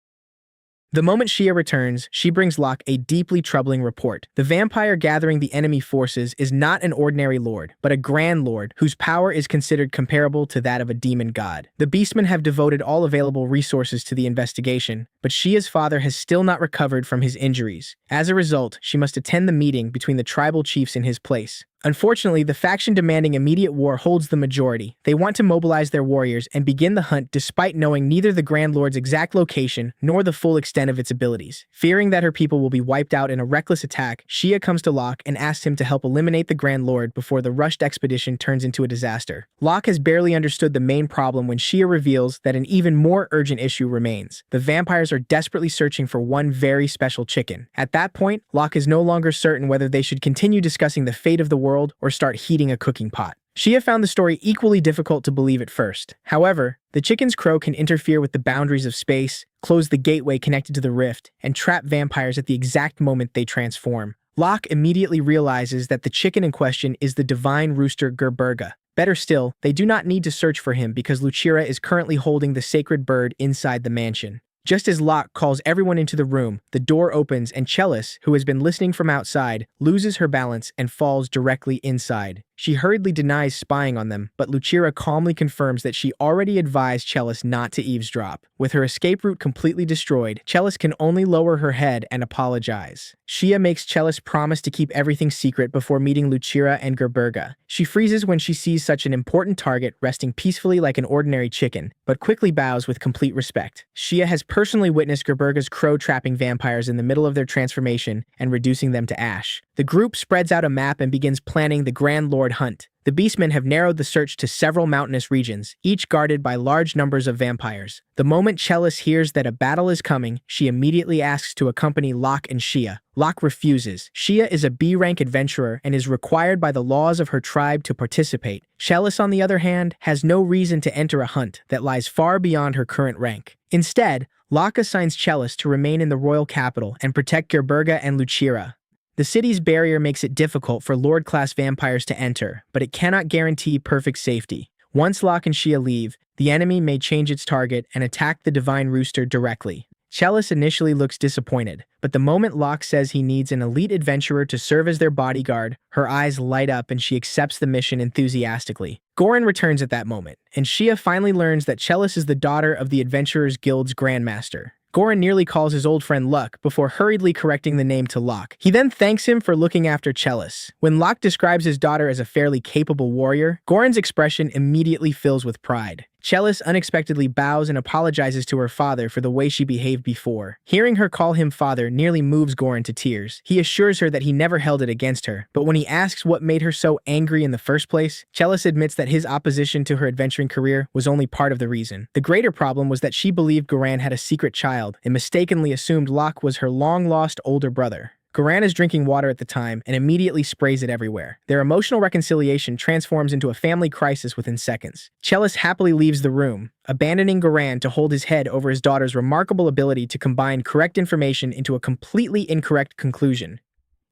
The moment Shia returns, she brings Locke a deeply troubling report. The vampire gathering the enemy forces is not an ordinary lord, but a grand lord whose power is considered comparable to that of a demon god. The beastmen have devoted all available resources to the investigation, but Shia's father has still not recovered from his injuries. As a result, she must attend the meeting between the tribal chiefs in his place. Unfortunately, the faction demanding immediate war holds the majority. They want to mobilize their warriors and begin the hunt despite knowing neither the Grand Lord's exact location nor the full extent of its abilities. Fearing that her people will be wiped out in a reckless attack, Shia comes to Locke and asks him to help eliminate the Grand Lord before the rushed expedition turns into a disaster. Locke has barely understood the main problem when Shia reveals that an even more urgent issue remains. The vampires are desperately searching for one very special chicken. At that point, Locke is no longer certain whether they should continue discussing the fate of the world or start heating a cooking pot. Shia found the story equally difficult to believe at first. However, the chicken's crow can interfere with the boundaries of space, close the gateway connected to the rift, and trap vampires at the exact moment they transform. Locke immediately realizes that the chicken in question is the divine rooster Gerberga. Better still, they do not need to search for him because Lucira is currently holding the sacred bird inside the mansion. Just as Locke calls everyone into the room, the door opens and Chalice, who has been listening from outside, loses her balance and falls directly inside. She hurriedly denies spying on them, but Lucira calmly confirms that she already advised Chalice not to eavesdrop. With her escape route completely destroyed, Chalice can only lower her head and apologize. Shia makes Chalice promise to keep everything secret before meeting Lucira and Gerberga. She freezes when she sees such an important target resting peacefully like an ordinary chicken, but quickly bows with complete respect. Shia has personally witnessed Gerberga's crow trapping vampires in the middle of their transformation and reducing them to ash. The group spreads out a map and begins planning the Grand Lord hunt. The beastmen have narrowed the search to several mountainous regions, each guarded by large numbers of vampires. The moment Chalice hears that a battle is coming, she immediately asks to accompany Locke and Shia. Locke refuses. Shia is a B-rank adventurer and is required by the laws of her tribe to participate. Chalice, on the other hand, has no reason to enter a hunt that lies far beyond her current rank. Instead, Locke assigns Chalice to remain in the royal capital and protect Gerberga and Lucira. The city's barrier makes it difficult for Lord-class vampires to enter, but it cannot guarantee perfect safety. Once Locke and Shia leave, the enemy may change its target and attack the Divine Rooster directly. Chalice initially looks disappointed, but the moment Locke says he needs an elite adventurer to serve as their bodyguard, her eyes light up and she accepts the mission enthusiastically. Goran returns at that moment, and Shia finally learns that Chalice is the daughter of the Adventurers Guild's Grandmaster. Goran nearly calls his old friend Luck before hurriedly correcting the name to Locke. He then thanks him for looking after Chalice. When Locke describes his daughter as a fairly capable warrior, Goran's expression immediately fills with pride. Chalice unexpectedly bows and apologizes to her father for the way she behaved before. Hearing her call him father nearly moves Goran to tears. He assures her that he never held it against her, but when he asks what made her so angry in the first place, Chalice admits that his opposition to her adventuring career was only part of the reason. The greater problem was that she believed Goran had a secret child and mistakenly assumed Locke was her long-lost older brother. Goran is drinking water at the time and immediately sprays it everywhere. Their emotional reconciliation transforms into a family crisis within seconds. Chalice happily leaves the room, abandoning Goran to hold his head over his daughter's remarkable ability to combine correct information into a completely incorrect conclusion.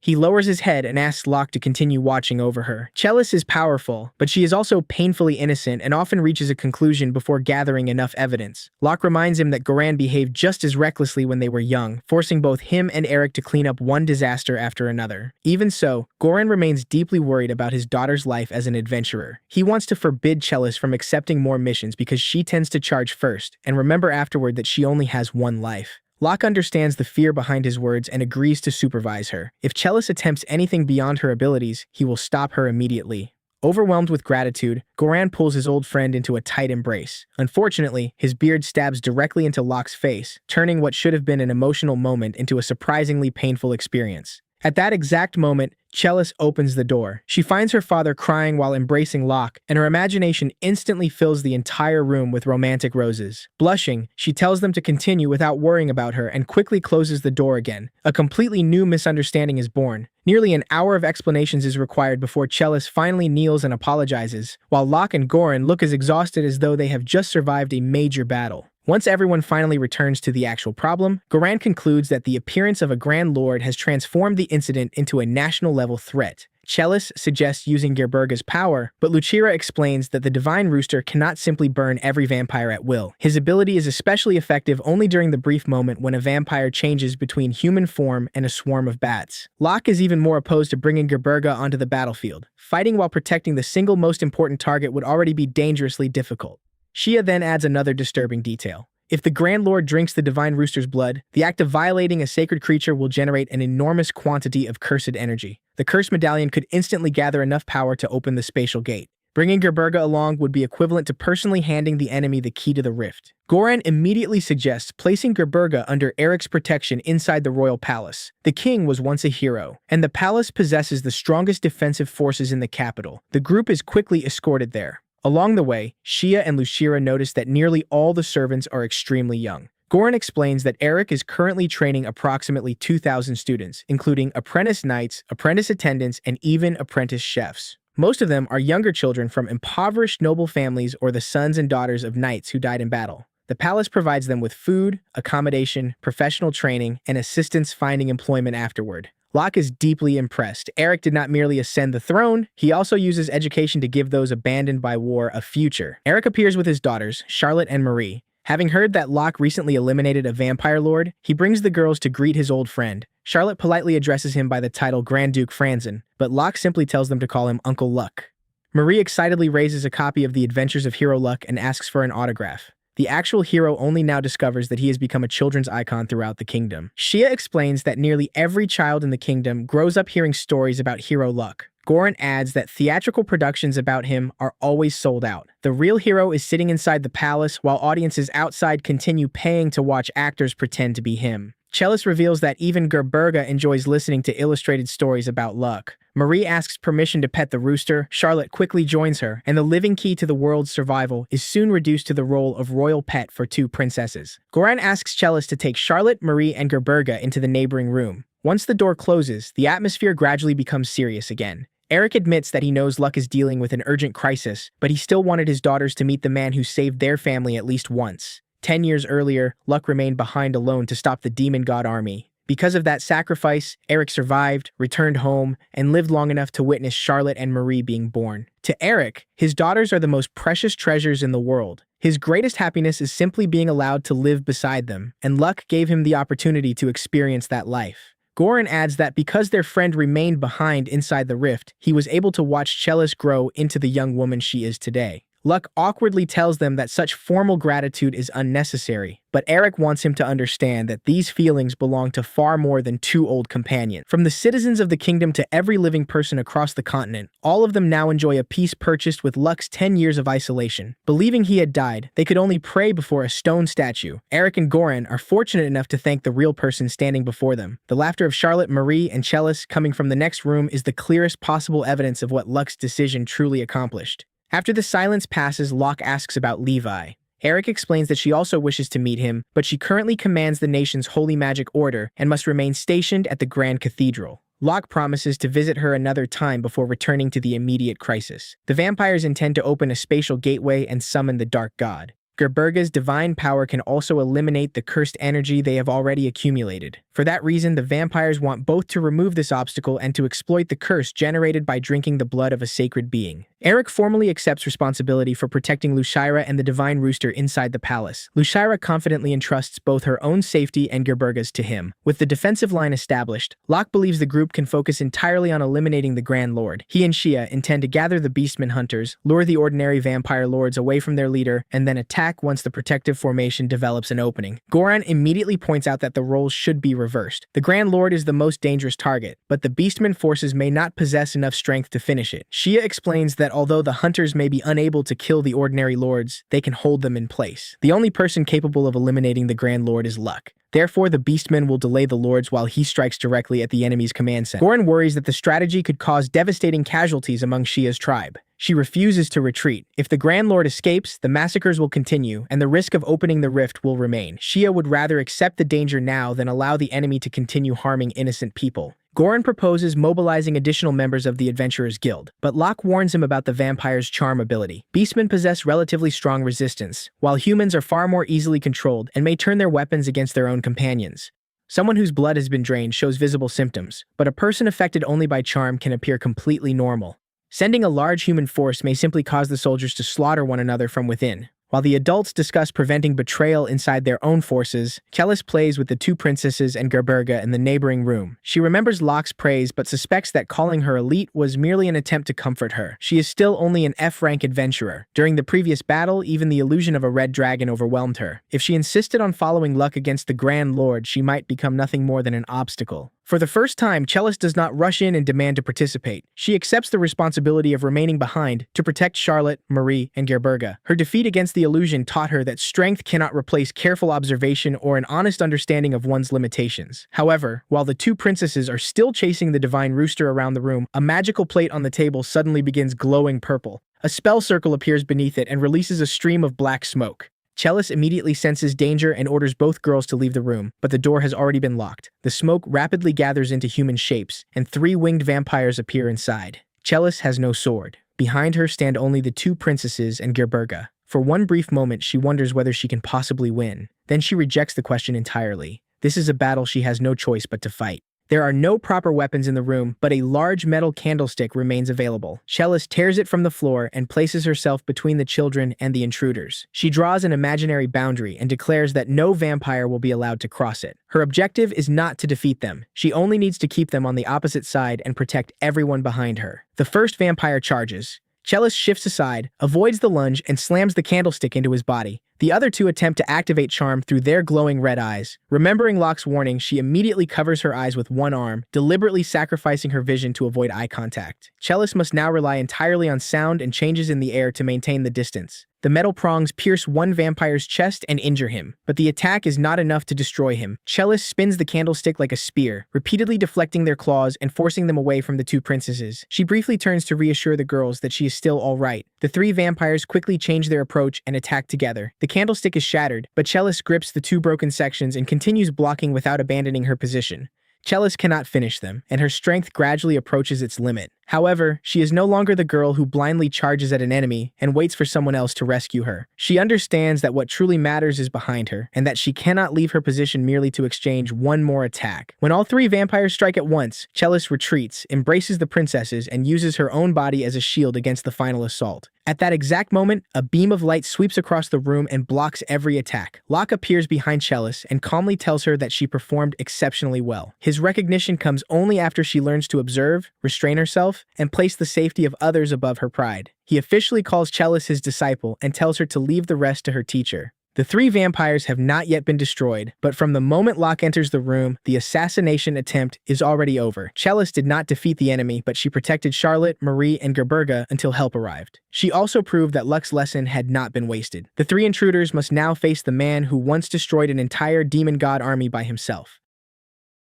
He lowers his head and asks Locke to continue watching over her. Chalice is powerful, but she is also painfully innocent and often reaches a conclusion before gathering enough evidence. Locke reminds him that Goran behaved just as recklessly when they were young, forcing both him and Eric to clean up one disaster after another. Even so, Goran remains deeply worried about his daughter's life as an adventurer. He wants to forbid Chalice from accepting more missions because she tends to charge first, and remember afterward that she only has one life. Locke understands the fear behind his words and agrees to supervise her. If Chalice attempts anything beyond her abilities, he will stop her immediately. Overwhelmed with gratitude, Goran pulls his old friend into a tight embrace. Unfortunately, his beard stabs directly into Locke's face, turning what should have been an emotional moment into a surprisingly painful experience. At that exact moment, Chalice opens the door. She finds her father crying while embracing Locke, and her imagination instantly fills the entire room with romantic roses. Blushing, she tells them to continue without worrying about her and quickly closes the door again. A completely new misunderstanding is born. Nearly an hour of explanations is required before Chalice finally kneels and apologizes, while Locke and Goran look as exhausted as though they have just survived a major battle. Once everyone finally returns to the actual problem, Goran concludes that the appearance of a Grand Lord has transformed the incident into a national-level threat. Chalice suggests using Gerberga's power, but Lucira explains that the Divine Rooster cannot simply burn every vampire at will. His ability is especially effective only during the brief moment when a vampire changes between human form and a swarm of bats. Locke is even more opposed to bringing Gerberga onto the battlefield. Fighting while protecting the single most important target would already be dangerously difficult. Shia then adds another disturbing detail. If the Grand Lord drinks the Divine Rooster's blood, the act of violating a sacred creature will generate an enormous quantity of cursed energy. The cursed medallion could instantly gather enough power to open the spatial gate. Bringing Gerberga along would be equivalent to personally handing the enemy the key to the rift. Goran immediately suggests placing Gerberga under Eric's protection inside the royal palace. The king was once a hero, and the palace possesses the strongest defensive forces in the capital. The group is quickly escorted there. Along the way, Shia and Lucira notice that nearly all the servants are extremely young. Goran explains that Eric is currently training approximately 2,000 students, including apprentice knights, apprentice attendants, and even apprentice chefs. Most of them are younger children from impoverished noble families or the sons and daughters of knights who died in battle. The palace provides them with food, accommodation, professional training, and assistance finding employment afterward. Locke is deeply impressed. Eric did not merely ascend the throne, he also uses education to give those abandoned by war a future. Eric appears with his daughters, Charlotte and Marie. Having heard that Locke recently eliminated a vampire lord, he brings the girls to greet his old friend. Charlotte politely addresses him by the title Grand Duke Franzen, but Locke simply tells them to call him Uncle Luck. Marie excitedly raises a copy of The Adventures of Hero Luck and asks for an autograph. The actual hero only now discovers that he has become a children's icon throughout the kingdom. Shia explains that nearly every child in the kingdom grows up hearing stories about Hero Luck. Goran adds that theatrical productions about him are always sold out. The real hero is sitting inside the palace while audiences outside continue paying to watch actors pretend to be him. Chalice reveals that even Gerberga enjoys listening to illustrated stories about Luck. Marie asks permission to pet the rooster, Charlotte quickly joins her, and the living key to the world's survival is soon reduced to the role of royal pet for two princesses. Goran asks Chalice to take Charlotte, Marie, and Gerberga into the neighboring room. Once the door closes, the atmosphere gradually becomes serious again. Eric admits that he knows Luck is dealing with an urgent crisis, but he still wanted his daughters to meet the man who saved their family at least once. 10 years earlier, Luck remained behind alone to stop the demon god army. Because of that sacrifice, Eric survived, returned home, and lived long enough to witness Charlotte and Marie being born. To Eric, his daughters are the most precious treasures in the world. His greatest happiness is simply being allowed to live beside them, and Luck gave him the opportunity to experience that life. Goran adds that because their friend remained behind inside the rift, he was able to watch Chalice grow into the young woman she is today. Luck awkwardly tells them that such formal gratitude is unnecessary, but Eric wants him to understand that these feelings belong to far more than two old companions. From the citizens of the kingdom to every living person across the continent, all of them now enjoy a peace purchased with Luck's 10 years of isolation. Believing he had died, they could only pray before a stone statue. Eric and Goran are fortunate enough to thank the real person standing before them. The laughter of Charlotte, Marie, and Chalice coming from the next room is the clearest possible evidence of what Luck's decision truly accomplished. After the silence passes, Locke asks about Levi. Eric explains that she also wishes to meet him, but she currently commands the nation's holy magic order and must remain stationed at the Grand Cathedral. Locke promises to visit her another time before returning to the immediate crisis. The vampires intend to open a spatial gateway and summon the Dark God. Gerberga's divine power can also eliminate the cursed energy they have already accumulated. For that reason, the vampires want both to remove this obstacle and to exploit the curse generated by drinking the blood of a sacred being. Eric formally accepts responsibility for protecting Lucira and the Divine Rooster inside the palace. Lucira confidently entrusts both her own safety and Gerberga's to him. With the defensive line established, Locke believes the group can focus entirely on eliminating the Grand Lord. He and Shia intend to gather the Beastmen hunters, lure the ordinary vampire lords away from their leader, and then attack once the protective formation develops an opening. Goran immediately points out that the roles should be reversed. The Grand Lord is the most dangerous target, but the Beastmen forces may not possess enough strength to finish it. Shia explains that although the hunters may be unable to kill the ordinary lords, they can hold them in place. The only person capable of eliminating the Grand Lord is Luck. Therefore, the beastmen will delay the lords while he strikes directly at the enemy's command center. Goran worries that the strategy could cause devastating casualties among Shia's tribe. She refuses to retreat. If the Grand Lord escapes, the massacres will continue, and the risk of opening the rift will remain. Shia would rather accept the danger now than allow the enemy to continue harming innocent people. Goran proposes mobilizing additional members of the Adventurers Guild, but Locke warns him about the vampire's charm ability. Beastmen possess relatively strong resistance, while humans are far more easily controlled and may turn their weapons against their own companions. Someone whose blood has been drained shows visible symptoms, but a person affected only by charm can appear completely normal. Sending a large human force may simply cause the soldiers to slaughter one another from within. While the adults discuss preventing betrayal inside their own forces, Kellis plays with the two princesses and Gerberga in the neighboring room. She remembers Locke's praise but suspects that calling her elite was merely an attempt to comfort her. She is still only an F-rank adventurer. During the previous battle, even the illusion of a red dragon overwhelmed her. If she insisted on following Luck against the Grand Lord, she might become nothing more than an obstacle. For the first time, Chellis does not rush in and demand to participate. She accepts the responsibility of remaining behind to protect Charlotte, Marie, and Gerberga. Her defeat against the illusion taught her that strength cannot replace careful observation or an honest understanding of one's limitations. However, while the two princesses are still chasing the divine rooster around the room, a magical plate on the table suddenly begins glowing purple. A spell circle appears beneath it and releases a stream of black smoke. Chellis immediately senses danger and orders both girls to leave the room, but the door has already been locked. The smoke rapidly gathers into human shapes, and three winged vampires appear inside. Chellis has no sword. Behind her stand only the two princesses and Gerberga. For one brief moment, she wonders whether she can possibly win. Then she rejects the question entirely. This is a battle she has no choice but to fight. There are no proper weapons in the room, but a large metal candlestick remains available. Chellis tears it from the floor and places herself between the children and the intruders. She draws an imaginary boundary and declares that no vampire will be allowed to cross it. Her objective is not to defeat them. She only needs to keep them on the opposite side and protect everyone behind her. The first vampire charges. Chellis shifts aside, avoids the lunge, and slams the candlestick into his body. The other two attempt to activate charm through their glowing red eyes. Remembering Locke's warning, she immediately covers her eyes with one arm, deliberately sacrificing her vision to avoid eye contact. Chellis must now rely entirely on sound and changes in the air to maintain the distance. The metal prongs pierce one vampire's chest and injure him, but the attack is not enough to destroy him. Chellis spins the candlestick like a spear, repeatedly deflecting their claws and forcing them away from the two princesses. She briefly turns to reassure the girls that she is still all right. The three vampires quickly change their approach and attack together. The candlestick is shattered, but Chellis grips the two broken sections and continues blocking without abandoning her position. Chellis cannot finish them, and her strength gradually approaches its limit. However, she is no longer the girl who blindly charges at an enemy and waits for someone else to rescue her. She understands that what truly matters is behind her, and that she cannot leave her position merely to exchange one more attack. When all three vampires strike at once, Chellis retreats, embraces the princesses, and uses her own body as a shield against the final assault. At that exact moment, a beam of light sweeps across the room and blocks every attack. Locke appears behind Chellis and calmly tells her that she performed exceptionally well. His recognition comes only after she learns to observe, restrain herself, and place the safety of others above her pride. He officially calls Chellis his disciple and tells her to leave the rest to her teacher. The three vampires have not yet been destroyed, but from the moment Locke enters the room, the assassination attempt is already over. Chellis did not defeat the enemy, but she protected Charlotte, Marie, and Gerberga until help arrived. She also proved that Luck's lesson had not been wasted. The three intruders must now face the man who once destroyed an entire demon god army by himself.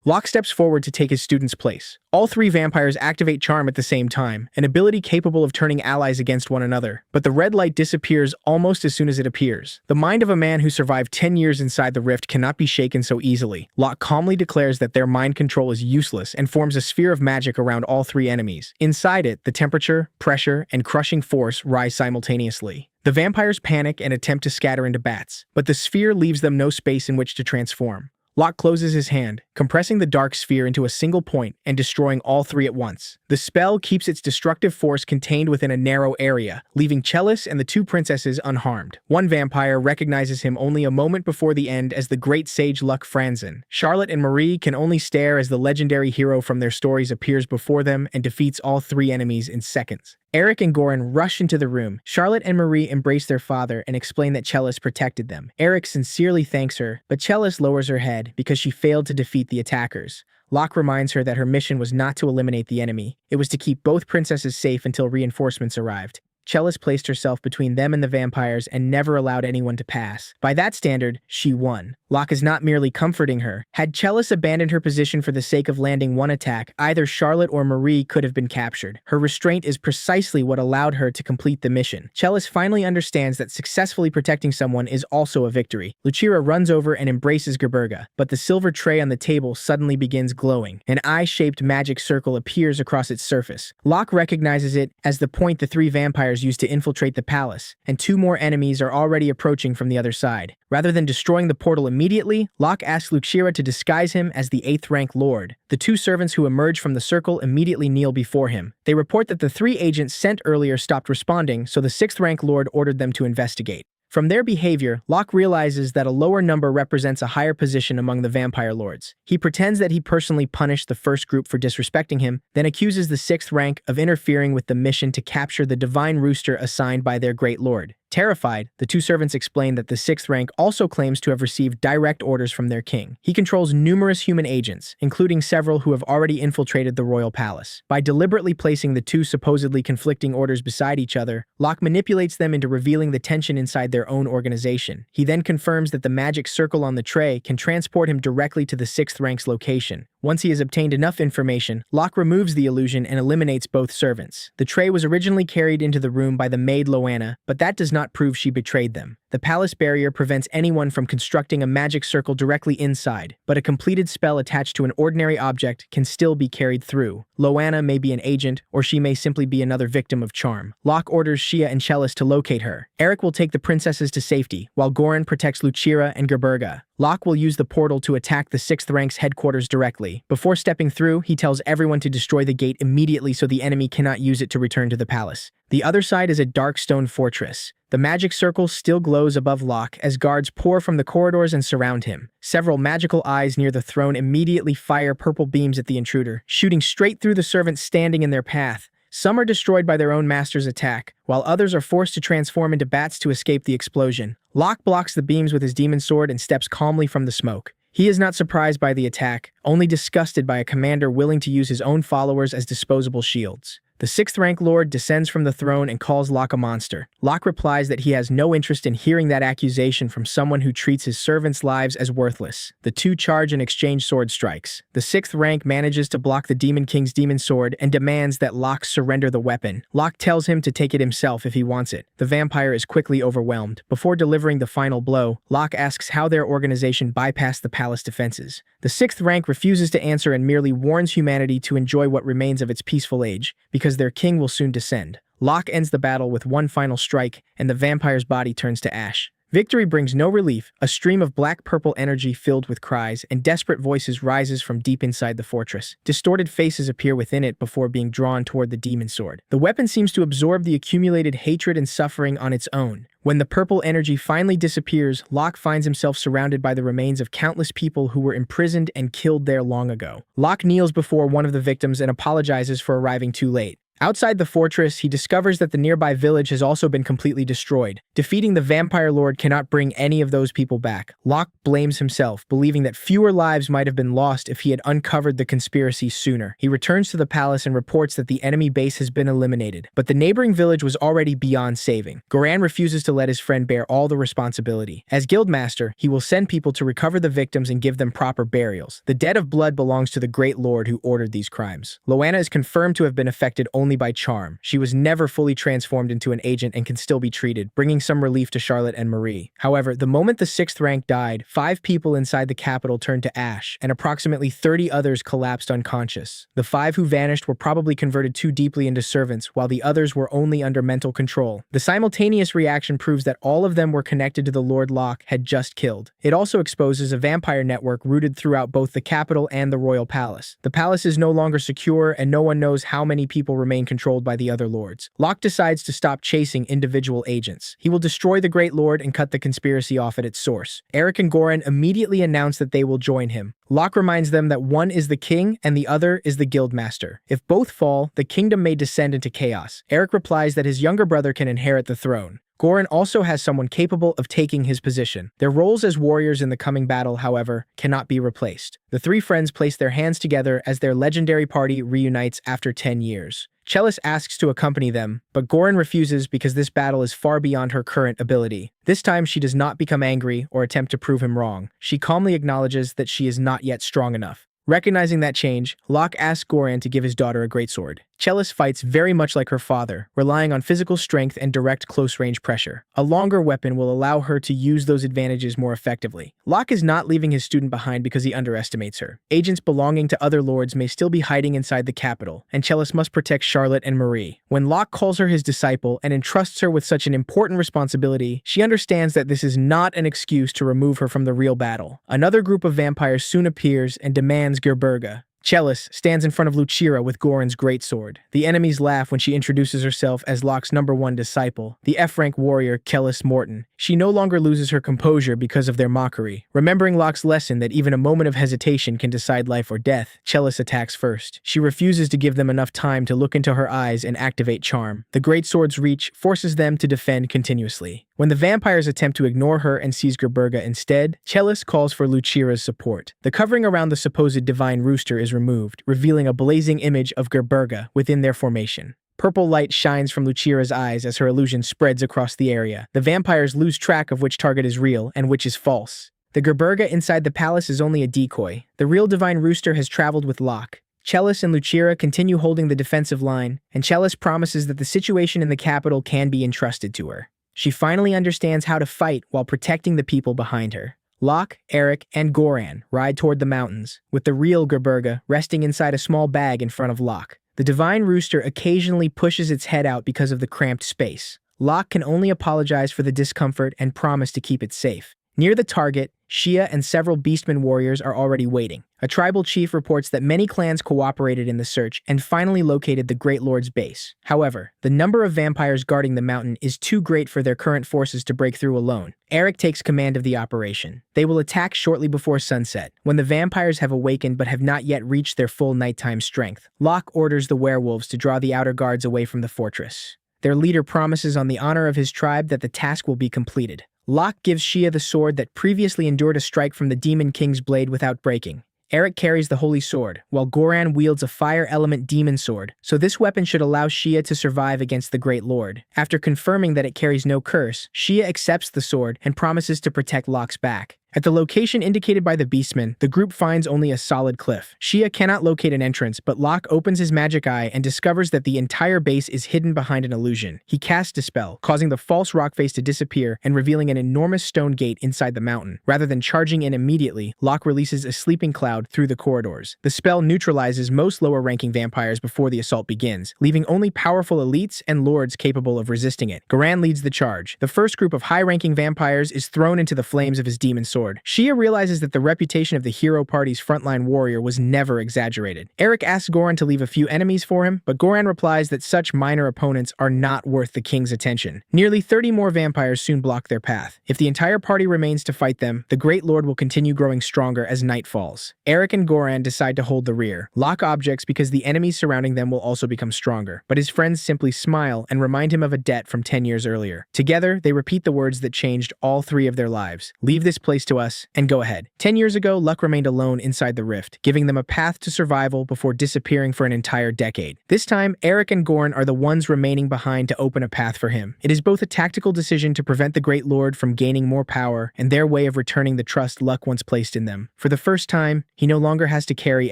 Locke steps forward to take his student's place. All three vampires activate charm at the same time, an ability capable of turning allies against one another. But the red light disappears almost as soon as it appears. The mind of a man who survived 10 years inside the rift cannot be shaken so easily. Locke calmly declares that their mind control is useless and forms a sphere of magic around all three enemies. Inside it, the temperature, pressure, and crushing force rise simultaneously. The vampires panic and attempt to scatter into bats, but the sphere leaves them no space in which to transform. Locke closes his hand, compressing the dark sphere into a single point and destroying all three at once. The spell keeps its destructive force contained within a narrow area, leaving Chellis and the two princesses unharmed. One vampire recognizes him only a moment before the end as the great sage Luck Franzen. Charlotte and Marie can only stare as the legendary hero from their stories appears before them and defeats all three enemies in seconds. Eric and Goran rush into the room. Charlotte and Marie embrace their father and explain that Chellis protected them. Eric sincerely thanks her, but Chellis lowers her head because she failed to defeat the attackers. Locke reminds her that her mission was not to eliminate the enemy. It was to keep both princesses safe until reinforcements arrived. Chellis placed herself between them and the vampires and never allowed anyone to pass. By that standard, she won. Locke is not merely comforting her. Had Chalice abandoned her position for the sake of landing one attack, either Charlotte or Marie could have been captured. Her restraint is precisely what allowed her to complete the mission. Chalice finally understands that successfully protecting someone is also a victory. Lucira runs over and embraces Gerberga, but the silver tray on the table suddenly begins glowing. An eye-shaped magic circle appears across its surface. Locke recognizes it as the point the three vampires used to infiltrate the palace, and two more enemies are already approaching from the other side. Rather than destroying the portal immediately, Locke asks Lucira to disguise him as the 8th rank lord. The two servants who emerge from the circle immediately kneel before him. They report that the 3 agents sent earlier stopped responding, so the 6th rank lord ordered them to investigate. From their behavior, Locke realizes that a lower number represents a higher position among the vampire lords. He pretends that he personally punished the first group for disrespecting him, then accuses the 6th rank of interfering with the mission to capture the divine rooster assigned by their great lord. Terrified, the two servants explain that the 6th rank also claims to have received direct orders from their king. He controls numerous human agents, including several who have already infiltrated the royal palace. By deliberately placing the two supposedly conflicting orders beside each other, Locke manipulates them into revealing the tension inside their own organization. He then confirms that the magic circle on the tray can transport him directly to the 6th rank's location. Once he has obtained enough information, Locke removes the illusion and eliminates both servants. The tray was originally carried into the room by the maid Loanna, but that does not prove she betrayed them. The palace barrier prevents anyone from constructing a magic circle directly inside, but a completed spell attached to an ordinary object can still be carried through. Loanna may be an agent, or she may simply be another victim of charm. Locke orders Shia and Chalice to locate her. Eric will take the princesses to safety, while Goran protects Lucira and Gerberga. Locke will use the portal to attack the 6th rank's headquarters directly. Before stepping through, he tells everyone to destroy the gate immediately so the enemy cannot use it to return to the palace. The other side is a dark stone fortress. The magic circle still glows above Locke as guards pour from the corridors and surround him. Several magical eyes near the throne immediately fire purple beams at the intruder, shooting straight through the servants standing in their path. Some are destroyed by their own master's attack, while others are forced to transform into bats to escape the explosion. Locke blocks the beams with his demon sword and steps calmly from the smoke. He is not surprised by the attack, only disgusted by a commander willing to use his own followers as disposable shields. The 6th rank lord descends from the throne and calls Locke a monster. Locke replies that he has no interest in hearing that accusation from someone who treats his servants' lives as worthless. The two charge and exchange sword strikes. The 6th rank manages to block the Demon King's demon sword and demands that Locke surrender the weapon. Locke tells him to take it himself if he wants it. The vampire is quickly overwhelmed. Before delivering the final blow, Locke asks how their organization bypassed the palace defenses. The 6th rank refuses to answer and merely warns humanity to enjoy what remains of its peaceful age, because their king will soon descend. Locke ends the battle with one final strike, and the vampire's body turns to ash. Victory brings no relief. A stream of black-purple energy filled with cries and desperate voices rises from deep inside the fortress. Distorted faces appear within it before being drawn toward the demon sword. The weapon seems to absorb the accumulated hatred and suffering on its own. When the purple energy finally disappears, Locke finds himself surrounded by the remains of countless people who were imprisoned and killed there long ago. Locke kneels before one of the victims and apologizes for arriving too late. Outside the fortress, he discovers that the nearby village has also been completely destroyed. Defeating the vampire lord cannot bring any of those people back. Locke blames himself, believing that fewer lives might have been lost if he had uncovered the conspiracy sooner. He returns to the palace and reports that the enemy base has been eliminated, but the neighboring village was already beyond saving. Goran refuses to let his friend bear all the responsibility. As guildmaster, he will send people to recover the victims and give them proper burials. The debt of blood belongs to the great lord who ordered these crimes. Loanna is confirmed to have been affected only by charm. She was never fully transformed into an agent and can still be treated, bringing some relief to Charlotte and Marie. However, the moment the 6th rank died, 5 people inside the capital turned to ash, and approximately 30 others collapsed unconscious. The 5 who vanished were probably converted too deeply into servants, while the others were only under mental control. The simultaneous reaction proves that all of them were connected to the Lord Locke had just killed. It also exposes a vampire network rooted throughout both the capital and the royal palace. The palace is no longer secure, and no one knows how many people remain controlled by the other lords. Locke decides to stop chasing individual agents. He will destroy the Great Lord and cut the conspiracy off at its source. Eric and Goran immediately announce that they will join him. Locke reminds them that one is the king and the other is the guildmaster. If both fall, the kingdom may descend into chaos. Eric replies that his younger brother can inherit the throne. Goran also has someone capable of taking his position. Their roles as warriors in the coming battle, however, cannot be replaced. The 3 friends place their hands together as their legendary party reunites after 10 years. Chalice asks to accompany them, but Goran refuses because this battle is far beyond her current ability. This time she does not become angry or attempt to prove him wrong. She calmly acknowledges that she is not yet strong enough. Recognizing that change, Locke asks Goran to give his daughter a greatsword. Chalice fights very much like her father, relying on physical strength and direct close-range pressure. A longer weapon will allow her to use those advantages more effectively. Locke is not leaving his student behind because he underestimates her. Agents belonging to other lords may still be hiding inside the capital, and Chalice must protect Charlotte and Marie. When Locke calls her his disciple and entrusts her with such an important responsibility, she understands that this is not an excuse to remove her from the real battle. Another group of vampires soon appears and demands Gerberga. Chalice stands in front of Lucira with Goran's greatsword. The enemies laugh when she introduces herself as Locke's #1 disciple, the F-rank warrior Kellis Morton. She no longer loses her composure because of their mockery. Remembering Locke's lesson that even a moment of hesitation can decide life or death, Chalice attacks first. She refuses to give them enough time to look into her eyes and activate charm. The greatsword's reach forces them to defend continuously. When the vampires attempt to ignore her and seize Gerberga instead, Chalice calls for Lucira's support. The covering around the supposed divine rooster is removed, revealing a blazing image of Gerberga within their formation. Purple light shines from Lucira's eyes as her illusion spreads across the area. The vampires lose track of which target is real and which is false. The Gerberga inside the palace is only a decoy. The real divine rooster has traveled with Locke. Chalice and Lucira continue holding the defensive line, and Chalice promises that the situation in the capital can be entrusted to her. She finally understands how to fight while protecting the people behind her. Locke, Eric, and Goran ride toward the mountains, with the real Gerberga resting inside a small bag in front of Locke. The divine rooster occasionally pushes its head out because of the cramped space. Locke can only apologize for the discomfort and promise to keep it safe. Near the target, Shia and several beastmen warriors are already waiting. A tribal chief reports that many clans cooperated in the search and finally located the Great Lord's base. However, the number of vampires guarding the mountain is too great for their current forces to break through alone. Eric takes command of the operation. They will attack shortly before sunset, when the vampires have awakened but have not yet reached their full nighttime strength. Locke orders the werewolves to draw the outer guards away from the fortress. Their leader promises on the honor of his tribe that the task will be completed. Locke gives Shia the sword that previously endured a strike from the Demon King's blade without breaking. Eric carries the Holy Sword, while Goran wields a fire element demon sword, so this weapon should allow Shia to survive against the Great Lord. After confirming that it carries no curse, Shia accepts the sword and promises to protect Locke's back. At the location indicated by the beastmen, the group finds only a solid cliff. Shia cannot locate an entrance, but Locke opens his magic eye and discovers that the entire base is hidden behind an illusion. He casts a spell, causing the false rock face to disappear and revealing an enormous stone gate inside the mountain. Rather than charging in immediately, Locke releases a sleeping cloud through the corridors. The spell neutralizes most lower-ranking vampires before the assault begins, leaving only powerful elites and lords capable of resisting it. Goran leads the charge. The first group of high-ranking vampires is thrown into the flames of his demon sword. Shia realizes that the reputation of the hero party's frontline warrior was never exaggerated. Eric asks Goran to leave a few enemies for him, but Goran replies that such minor opponents are not worth the king's attention. Nearly 30 more vampires soon block their path. If the entire party remains to fight them, the Great Lord will continue growing stronger as night falls. Eric and Goran decide to hold the rear. Locke objects because the enemies surrounding them will also become stronger, but his friends simply smile and remind him of a debt from 10 years earlier. Together, they repeat the words that changed all three of their lives. Leave this place to us, and go ahead. 10 years ago, Luck remained alone inside the rift, giving them a path to survival before disappearing for an entire decade. This time, Eric and Goran are the ones remaining behind to open a path for him. It is both a tactical decision to prevent the Great Lord from gaining more power and their way of returning the trust Luck once placed in them. For the first time, he no longer has to carry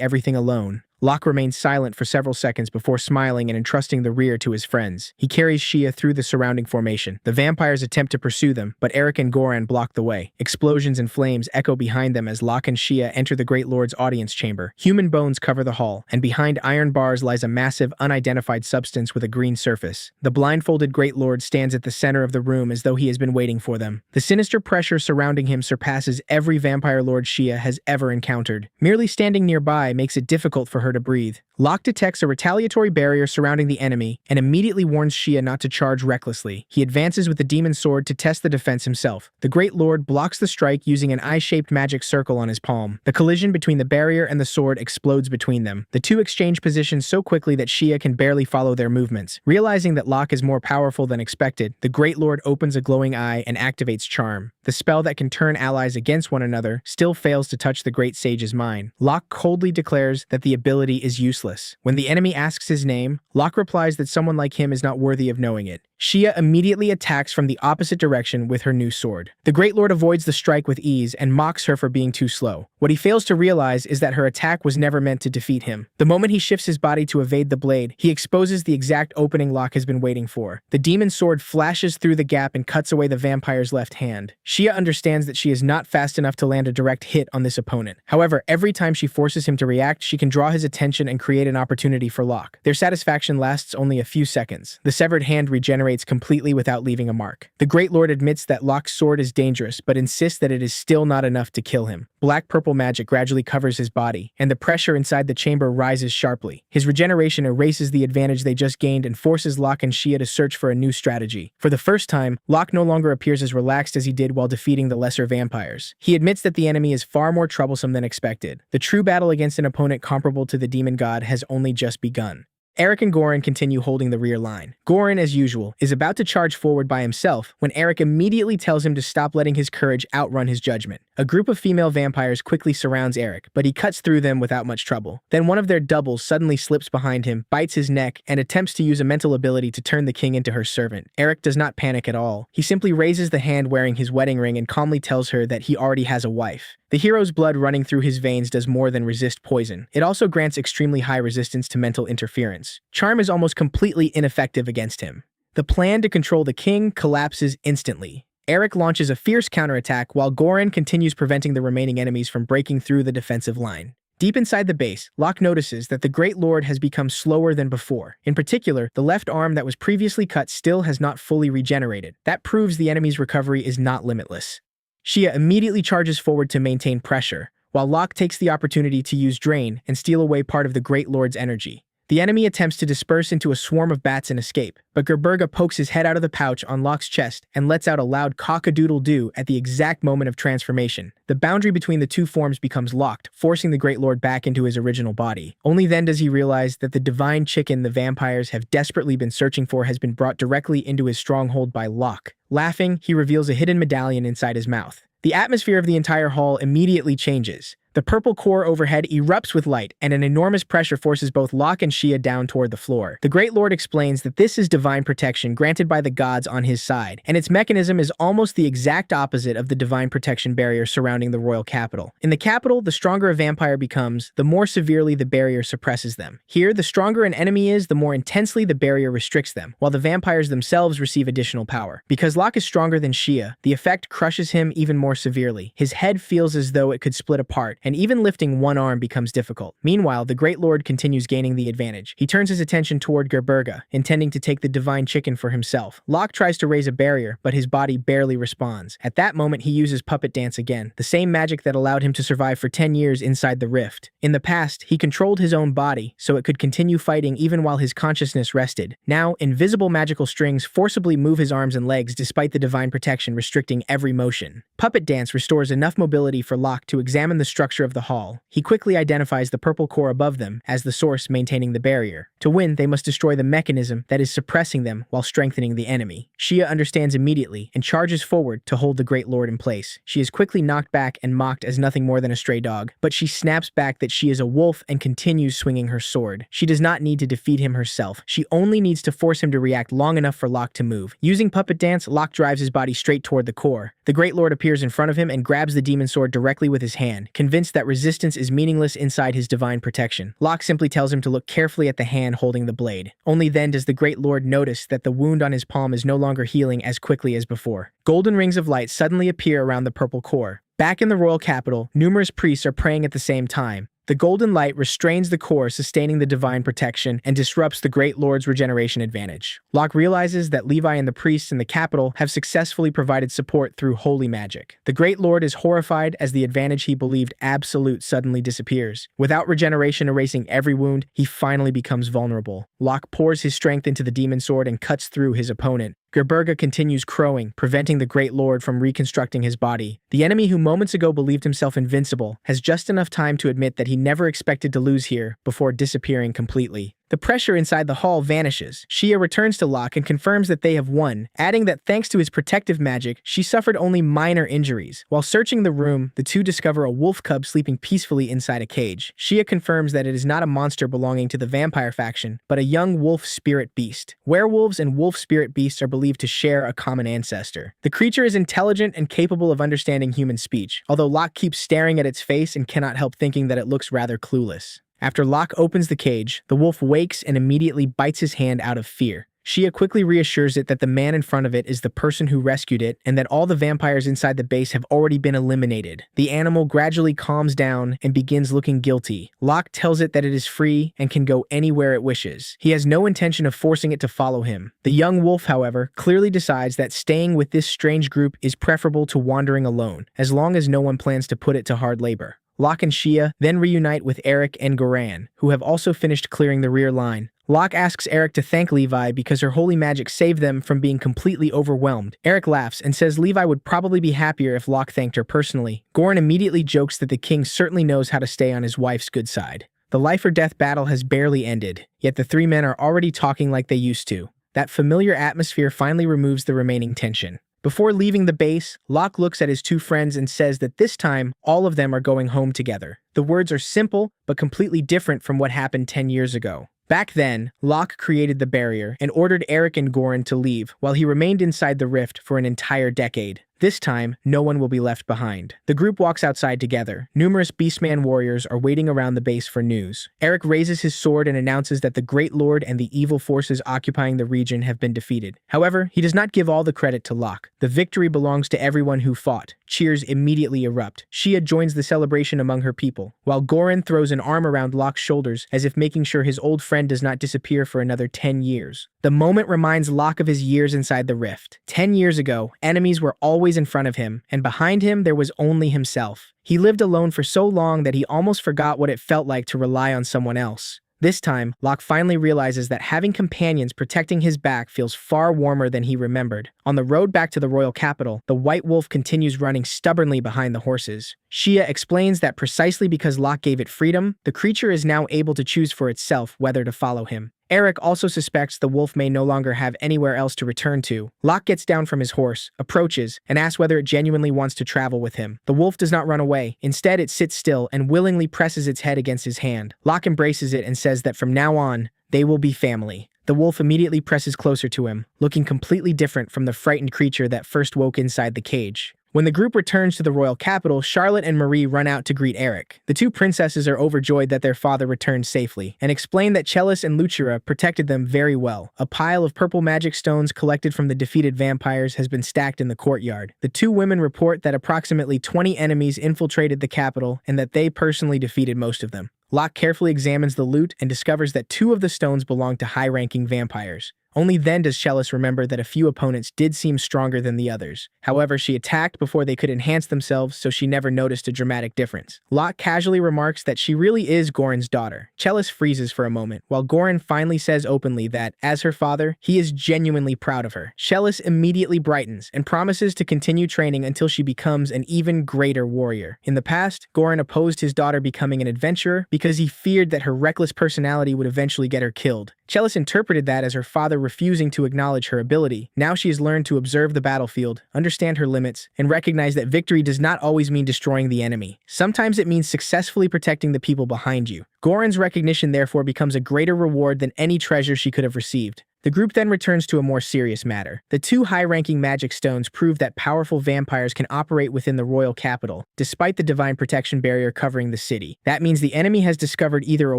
everything alone. Locke remains silent for several seconds before smiling and entrusting the rear to his friends. He carries Shia through the surrounding formation. The vampires attempt to pursue them, but Eric and Goran block the way. Explosions and flames echo behind them as Locke and Shia enter the Great Lord's audience chamber. Human bones cover the hall, and behind iron bars lies a massive, unidentified substance with a green surface. The blindfolded Great Lord stands at the center of the room as though he has been waiting for them. The sinister pressure surrounding him surpasses every vampire lord Shia has ever encountered. Merely standing nearby makes it difficult for her to breathe. Locke detects a retaliatory barrier surrounding the enemy and immediately warns Shia not to charge recklessly. He advances with the demon sword to test the defense himself. The Great Lord blocks the strike using an eye-shaped magic circle on his palm. The collision between the barrier and the sword explodes between them. The two exchange positions so quickly that Shia can barely follow their movements. Realizing that Locke is more powerful than expected, the Great Lord opens a glowing eye and activates Charm. The spell that can turn allies against one another still fails to touch the Great Sage's mind. Locke coldly declares that the ability ability is useless. When the enemy asks his name, Locke replies that someone like him is not worthy of knowing it. Shia immediately attacks from the opposite direction with her new sword. The Great Lord avoids the strike with ease and mocks her for being too slow. What he fails to realize is that her attack was never meant to defeat him. The moment he shifts his body to evade the blade, he exposes the exact opening Locke has been waiting for. The demon sword flashes through the gap and cuts away the vampire's left hand. Shia understands that she is not fast enough to land a direct hit on this opponent. However, every time she forces him to react, she can draw his attention and create an opportunity for Locke. Their satisfaction lasts only a few seconds. The severed hand regenerates completely without leaving a mark. The Great Lord admits that Locke's sword is dangerous, but insists that it is still not enough to kill him. Black-purple magic gradually covers his body, and the pressure inside the chamber rises sharply. His regeneration erases the advantage they just gained and forces Locke and Shia to search for a new strategy. For the first time, Locke no longer appears as relaxed as he did while defeating the lesser vampires. He admits that the enemy is far more troublesome than expected. The true battle against an opponent comparable to the demon god has only just begun. Eric and Goran continue holding the rear line. Goran, as usual, is about to charge forward by himself when Eric immediately tells him to stop letting his courage outrun his judgment. A group of female vampires quickly surrounds Eric, but he cuts through them without much trouble. Then one of their doubles suddenly slips behind him, bites his neck, and attempts to use a mental ability to turn the king into her servant. Eric does not panic at all. He simply raises the hand wearing his wedding ring and calmly tells her that he already has a wife. The hero's blood running through his veins does more than resist poison. It also grants extremely high resistance to mental interference. Charm is almost completely ineffective against him. The plan to control the king collapses instantly. Eric launches a fierce counterattack while Goran continues preventing the remaining enemies from breaking through the defensive line. Deep inside the base, Locke notices that the Great Lord has become slower than before. In particular, the left arm that was previously cut still has not fully regenerated. That proves the enemy's recovery is not limitless. Shia immediately charges forward to maintain pressure, while Locke takes the opportunity to use Drain and steal away part of the Great Lord's energy. The enemy attempts to disperse into a swarm of bats and escape, but Gerberga pokes his head out of the pouch on Locke's chest and lets out a loud cock-a-doodle-doo at the exact moment of transformation. The boundary between the two forms becomes locked, forcing the Great Lord back into his original body. Only then does he realize that the divine chicken the vampires have desperately been searching for has been brought directly into his stronghold by Locke. Laughing, he reveals a hidden medallion inside his mouth. The atmosphere of the entire hall immediately changes. The purple core overhead erupts with light, and an enormous pressure forces both Locke and Shia down toward the floor. The Great Lord explains that this is divine protection granted by the gods on his side, and its mechanism is almost the exact opposite of the divine protection barrier surrounding the royal capital. In the capital, the stronger a vampire becomes, the more severely the barrier suppresses them. Here, the stronger an enemy is, the more intensely the barrier restricts them, while the vampires themselves receive additional power. Because Locke is stronger than Shia, the effect crushes him even more severely. His head feels as though it could split apart, and even lifting one arm becomes difficult. Meanwhile, the Great Lord continues gaining the advantage. He turns his attention toward Gerberga, intending to take the divine chicken for himself. Locke tries to raise a barrier, but his body barely responds. At that moment, he uses puppet dance again, the same magic that allowed him to survive for 10 years inside the rift. In the past, he controlled his own body, so it could continue fighting even while his consciousness rested. Now, invisible magical strings forcibly move his arms and legs despite the divine protection restricting every motion. Puppet dance restores enough mobility for Locke to examine the structure of the hall. He quickly identifies the purple core above them as the source maintaining the barrier. To win, they must destroy the mechanism that is suppressing them while strengthening the enemy. Shia understands immediately and charges forward to hold the Great Lord in place. She is quickly knocked back and mocked as nothing more than a stray dog, but she snaps back that she is a wolf and continues swinging her sword. She does not need to defeat him herself. She only needs to force him to react long enough for Locke to move. Using puppet dance, Locke drives his body straight toward the core. The Great Lord appears in front of him and grabs the demon sword directly with his hand, convinced that resistance is meaningless inside his divine protection. Locke simply tells him to look carefully at the hand holding the blade. Only then does the Great Lord notice that the wound on his palm is no longer healing as quickly as before. Golden rings of light suddenly appear around the purple core. Back in the royal capital, numerous priests are praying at the same time. The golden light restrains the core, sustaining the divine protection, and disrupts the Great Lord's regeneration advantage. Locke realizes that Levi and the priests in the capital have successfully provided support through holy magic. The Great Lord is horrified as the advantage he believed absolute suddenly disappears. Without regeneration erasing every wound, he finally becomes vulnerable. Locke pours his strength into the demon sword and cuts through his opponent. Gerberga continues crowing, preventing the Great Lord from reconstructing his body. The enemy who moments ago believed himself invincible has just enough time to admit that he never expected to lose here before disappearing completely. The pressure inside the hall vanishes. Shia returns to Locke and confirms that they have won, adding that thanks to his protective magic, she suffered only minor injuries. While searching the room, the two discover a wolf cub sleeping peacefully inside a cage. Shia confirms that it is not a monster belonging to the vampire faction, but a young wolf spirit beast. Werewolves and wolf spirit beasts are believed to share a common ancestor. The creature is intelligent and capable of understanding human speech, although Locke keeps staring at its face and cannot help thinking that it looks rather clueless. After Locke opens the cage, the wolf wakes and immediately bites his hand out of fear. Shia quickly reassures it that the man in front of it is the person who rescued it and that all the vampires inside the base have already been eliminated. The animal gradually calms down and begins looking guilty. Locke tells it that it is free and can go anywhere it wishes. He has no intention of forcing it to follow him. The young wolf, however, clearly decides that staying with this strange group is preferable to wandering alone, as long as no one plans to put it to hard labor. Locke and Shia then reunite with Eric and Goran, who have also finished clearing the rear line. Locke asks Eric to thank Levi because her holy magic saved them from being completely overwhelmed. Eric laughs and says Levi would probably be happier if Locke thanked her personally. Goran immediately jokes that the king certainly knows how to stay on his wife's good side. The life-or-death battle has barely ended, yet the three men are already talking like they used to. That familiar atmosphere finally removes the remaining tension. Before leaving the base, Locke looks at his two friends and says that this time, all of them are going home together. The words are simple, but completely different from what happened 10 years ago. Back then, Locke created the barrier and ordered Eric and Goran to leave, while he remained inside the rift for an entire decade. This time, no one will be left behind. The group walks outside together. Numerous Beastman warriors are waiting around the base for news. Eric raises his sword and announces that the Great Lord and the evil forces occupying the region have been defeated. However, he does not give all the credit to Locke. The victory belongs to everyone who fought. Cheers immediately erupt. Shia joins the celebration among her people, while Goran throws an arm around Locke's shoulders as if making sure his old friend does not disappear for another 10 years. The moment reminds Locke of his years inside the rift. 10 years ago, enemies were always in front of him, and behind him there was only himself. He lived alone for so long that he almost forgot what it felt like to rely on someone else. This time, Locke finally realizes that having companions protecting his back feels far warmer than he remembered. On the road back to the royal capital, the white wolf continues running stubbornly behind the horses. Shia explains that precisely because Locke gave it freedom, the creature is now able to choose for itself whether to follow him. Eric also suspects the wolf may no longer have anywhere else to return to. Locke gets down from his horse, approaches, and asks whether it genuinely wants to travel with him. The wolf does not run away. Instead, it sits still and willingly presses its head against his hand. Locke embraces it and says that from now on, they will be family. The wolf immediately presses closer to him, looking completely different from the frightened creature that first woke inside the cage. When the group returns to the royal capital, Charlotte and Marie run out to greet Eric. The two princesses are overjoyed that their father returned safely, and explain that Chalice and Lucera protected them very well. A pile of purple magic stones collected from the defeated vampires has been stacked in the courtyard. The two women report that approximately 20 enemies infiltrated the capital and that they personally defeated most of them. Locke carefully examines the loot and discovers that 2 of the stones belong to high-ranking vampires. Only then does Chalice remember that a few opponents did seem stronger than the others. However, she attacked before they could enhance themselves, so she never noticed a dramatic difference. Locke casually remarks that she really is Goran's daughter. Chalice freezes for a moment, while Goran finally says openly that, as her father, he is genuinely proud of her. Chalice immediately brightens and promises to continue training until she becomes an even greater warrior. In the past, Goran opposed his daughter becoming an adventurer because he feared that her reckless personality would eventually get her killed. Chalice interpreted that as her father refusing to acknowledge her ability. Now she has learned to observe the battlefield, understand her limits, and recognize that victory does not always mean destroying the enemy. Sometimes it means successfully protecting the people behind you. Goran's recognition therefore becomes a greater reward than any treasure she could have received. The group then returns to a more serious matter. The 2 high-ranking magic stones prove that powerful vampires can operate within the royal capital, despite the divine protection barrier covering the city. That means the enemy has discovered either a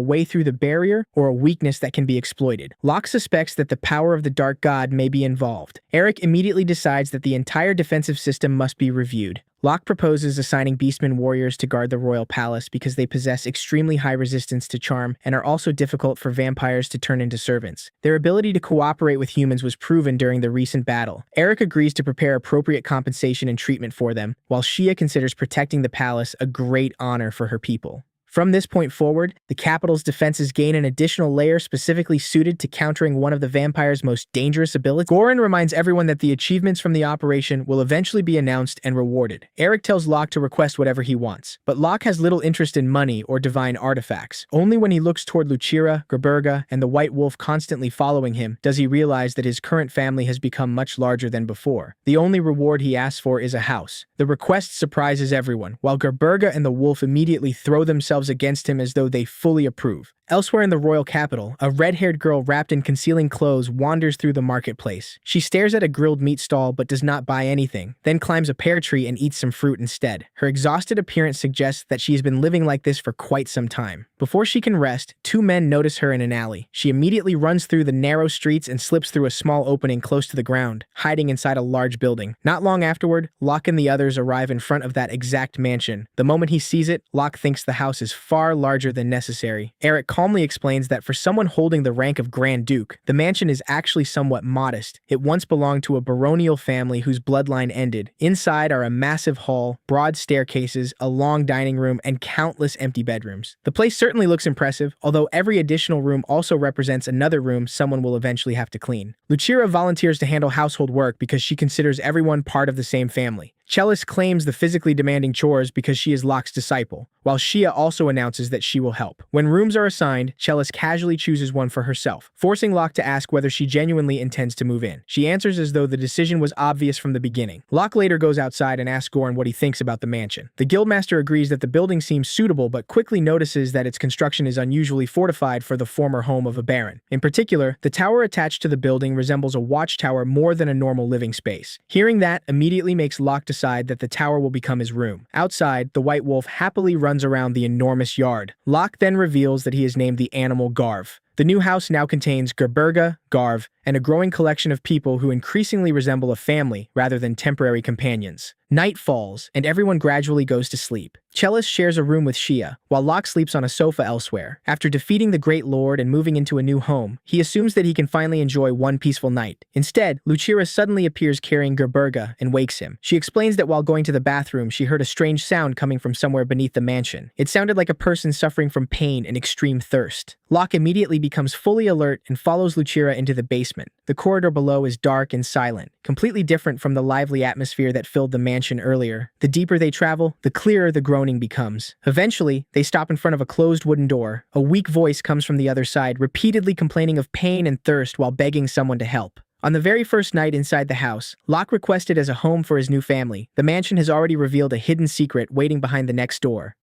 way through the barrier or a weakness that can be exploited. Locke suspects that the power of the dark god may be involved. Eric immediately decides that the entire defensive system must be reviewed. Locke proposes assigning Beastman warriors to guard the royal palace because they possess extremely high resistance to charm and are also difficult for vampires to turn into servants. Their ability to cooperate with humans was proven during the recent battle. Eric agrees to prepare appropriate compensation and treatment for them, while Shia considers protecting the palace a great honor for her people. From this point forward, the capital's defenses gain an additional layer specifically suited to countering one of the vampire's most dangerous abilities. Goran reminds everyone that the achievements from the operation will eventually be announced and rewarded. Eric tells Locke to request whatever he wants, but Locke has little interest in money or divine artifacts. Only when he looks toward Lucira, Gerberga, and the White Wolf constantly following him does he realize that his current family has become much larger than before. The only reward he asks for is a house. The request surprises everyone, while Gerberga and the wolf immediately throw themselves against him as though they fully approve. Elsewhere in the royal capital, a red-haired girl wrapped in concealing clothes wanders through the marketplace. She stares at a grilled meat stall but does not buy anything, then climbs a pear tree and eats some fruit instead. Her exhausted appearance suggests that she has been living like this for quite some time. Before she can rest, two men notice her in an alley. She immediately runs through the narrow streets and slips through a small opening close to the ground, hiding inside a large building. Not long afterward, Locke and the others arrive in front of that exact mansion. The moment he sees it, Locke thinks the house is far larger than necessary. Eric calmly explains that for someone holding the rank of Grand Duke, the mansion is actually somewhat modest. It once belonged to a baronial family whose bloodline ended. Inside are a massive hall, broad staircases, a long dining room, and countless empty bedrooms. The place certainly looks impressive, although every additional room also represents another room someone will eventually have to clean. Lucira volunteers to handle household work because she considers everyone part of the same family. Chellis claims the physically demanding chores because she is Locke's disciple, while Shia also announces that she will help. When rooms are assigned, Chellis casually chooses one for herself, forcing Locke to ask whether she genuinely intends to move in. She answers as though the decision was obvious from the beginning. Locke later goes outside and asks Goran what he thinks about the mansion. The guildmaster agrees that the building seems suitable but quickly notices that its construction is unusually fortified for the former home of a baron. In particular, the tower attached to the building resembles a watchtower more than a normal living space. Hearing that immediately makes Locke decide that the tower will become his room. Outside, the White Wolf happily runs around the enormous yard. Locke then reveals that he is named the animal Garv. The new house now contains Gerberga, Garv, and a growing collection of people who increasingly resemble a family rather than temporary companions. Night falls, and everyone gradually goes to sleep. Chellis shares a room with Shia, while Locke sleeps on a sofa elsewhere. After defeating the Great Lord and moving into a new home, he assumes that he can finally enjoy one peaceful night. Instead, Lucira suddenly appears carrying Gerberga and wakes him. She explains that while going to the bathroom, she heard a strange sound coming from somewhere beneath the mansion. It sounded like a person suffering from pain and extreme thirst. Locke immediately becomes fully alert and follows Lucira into the basement. The corridor below is dark and silent, completely different from the lively atmosphere that filled the mansion earlier. The deeper they travel, the clearer the groaning becomes. Eventually, they stop in front of a closed wooden door. A weak voice comes from the other side, repeatedly complaining of pain and thirst while begging someone to help. On the very first night inside the house, Locke requested as a home for his new family. The mansion has already revealed a hidden secret waiting behind the next door.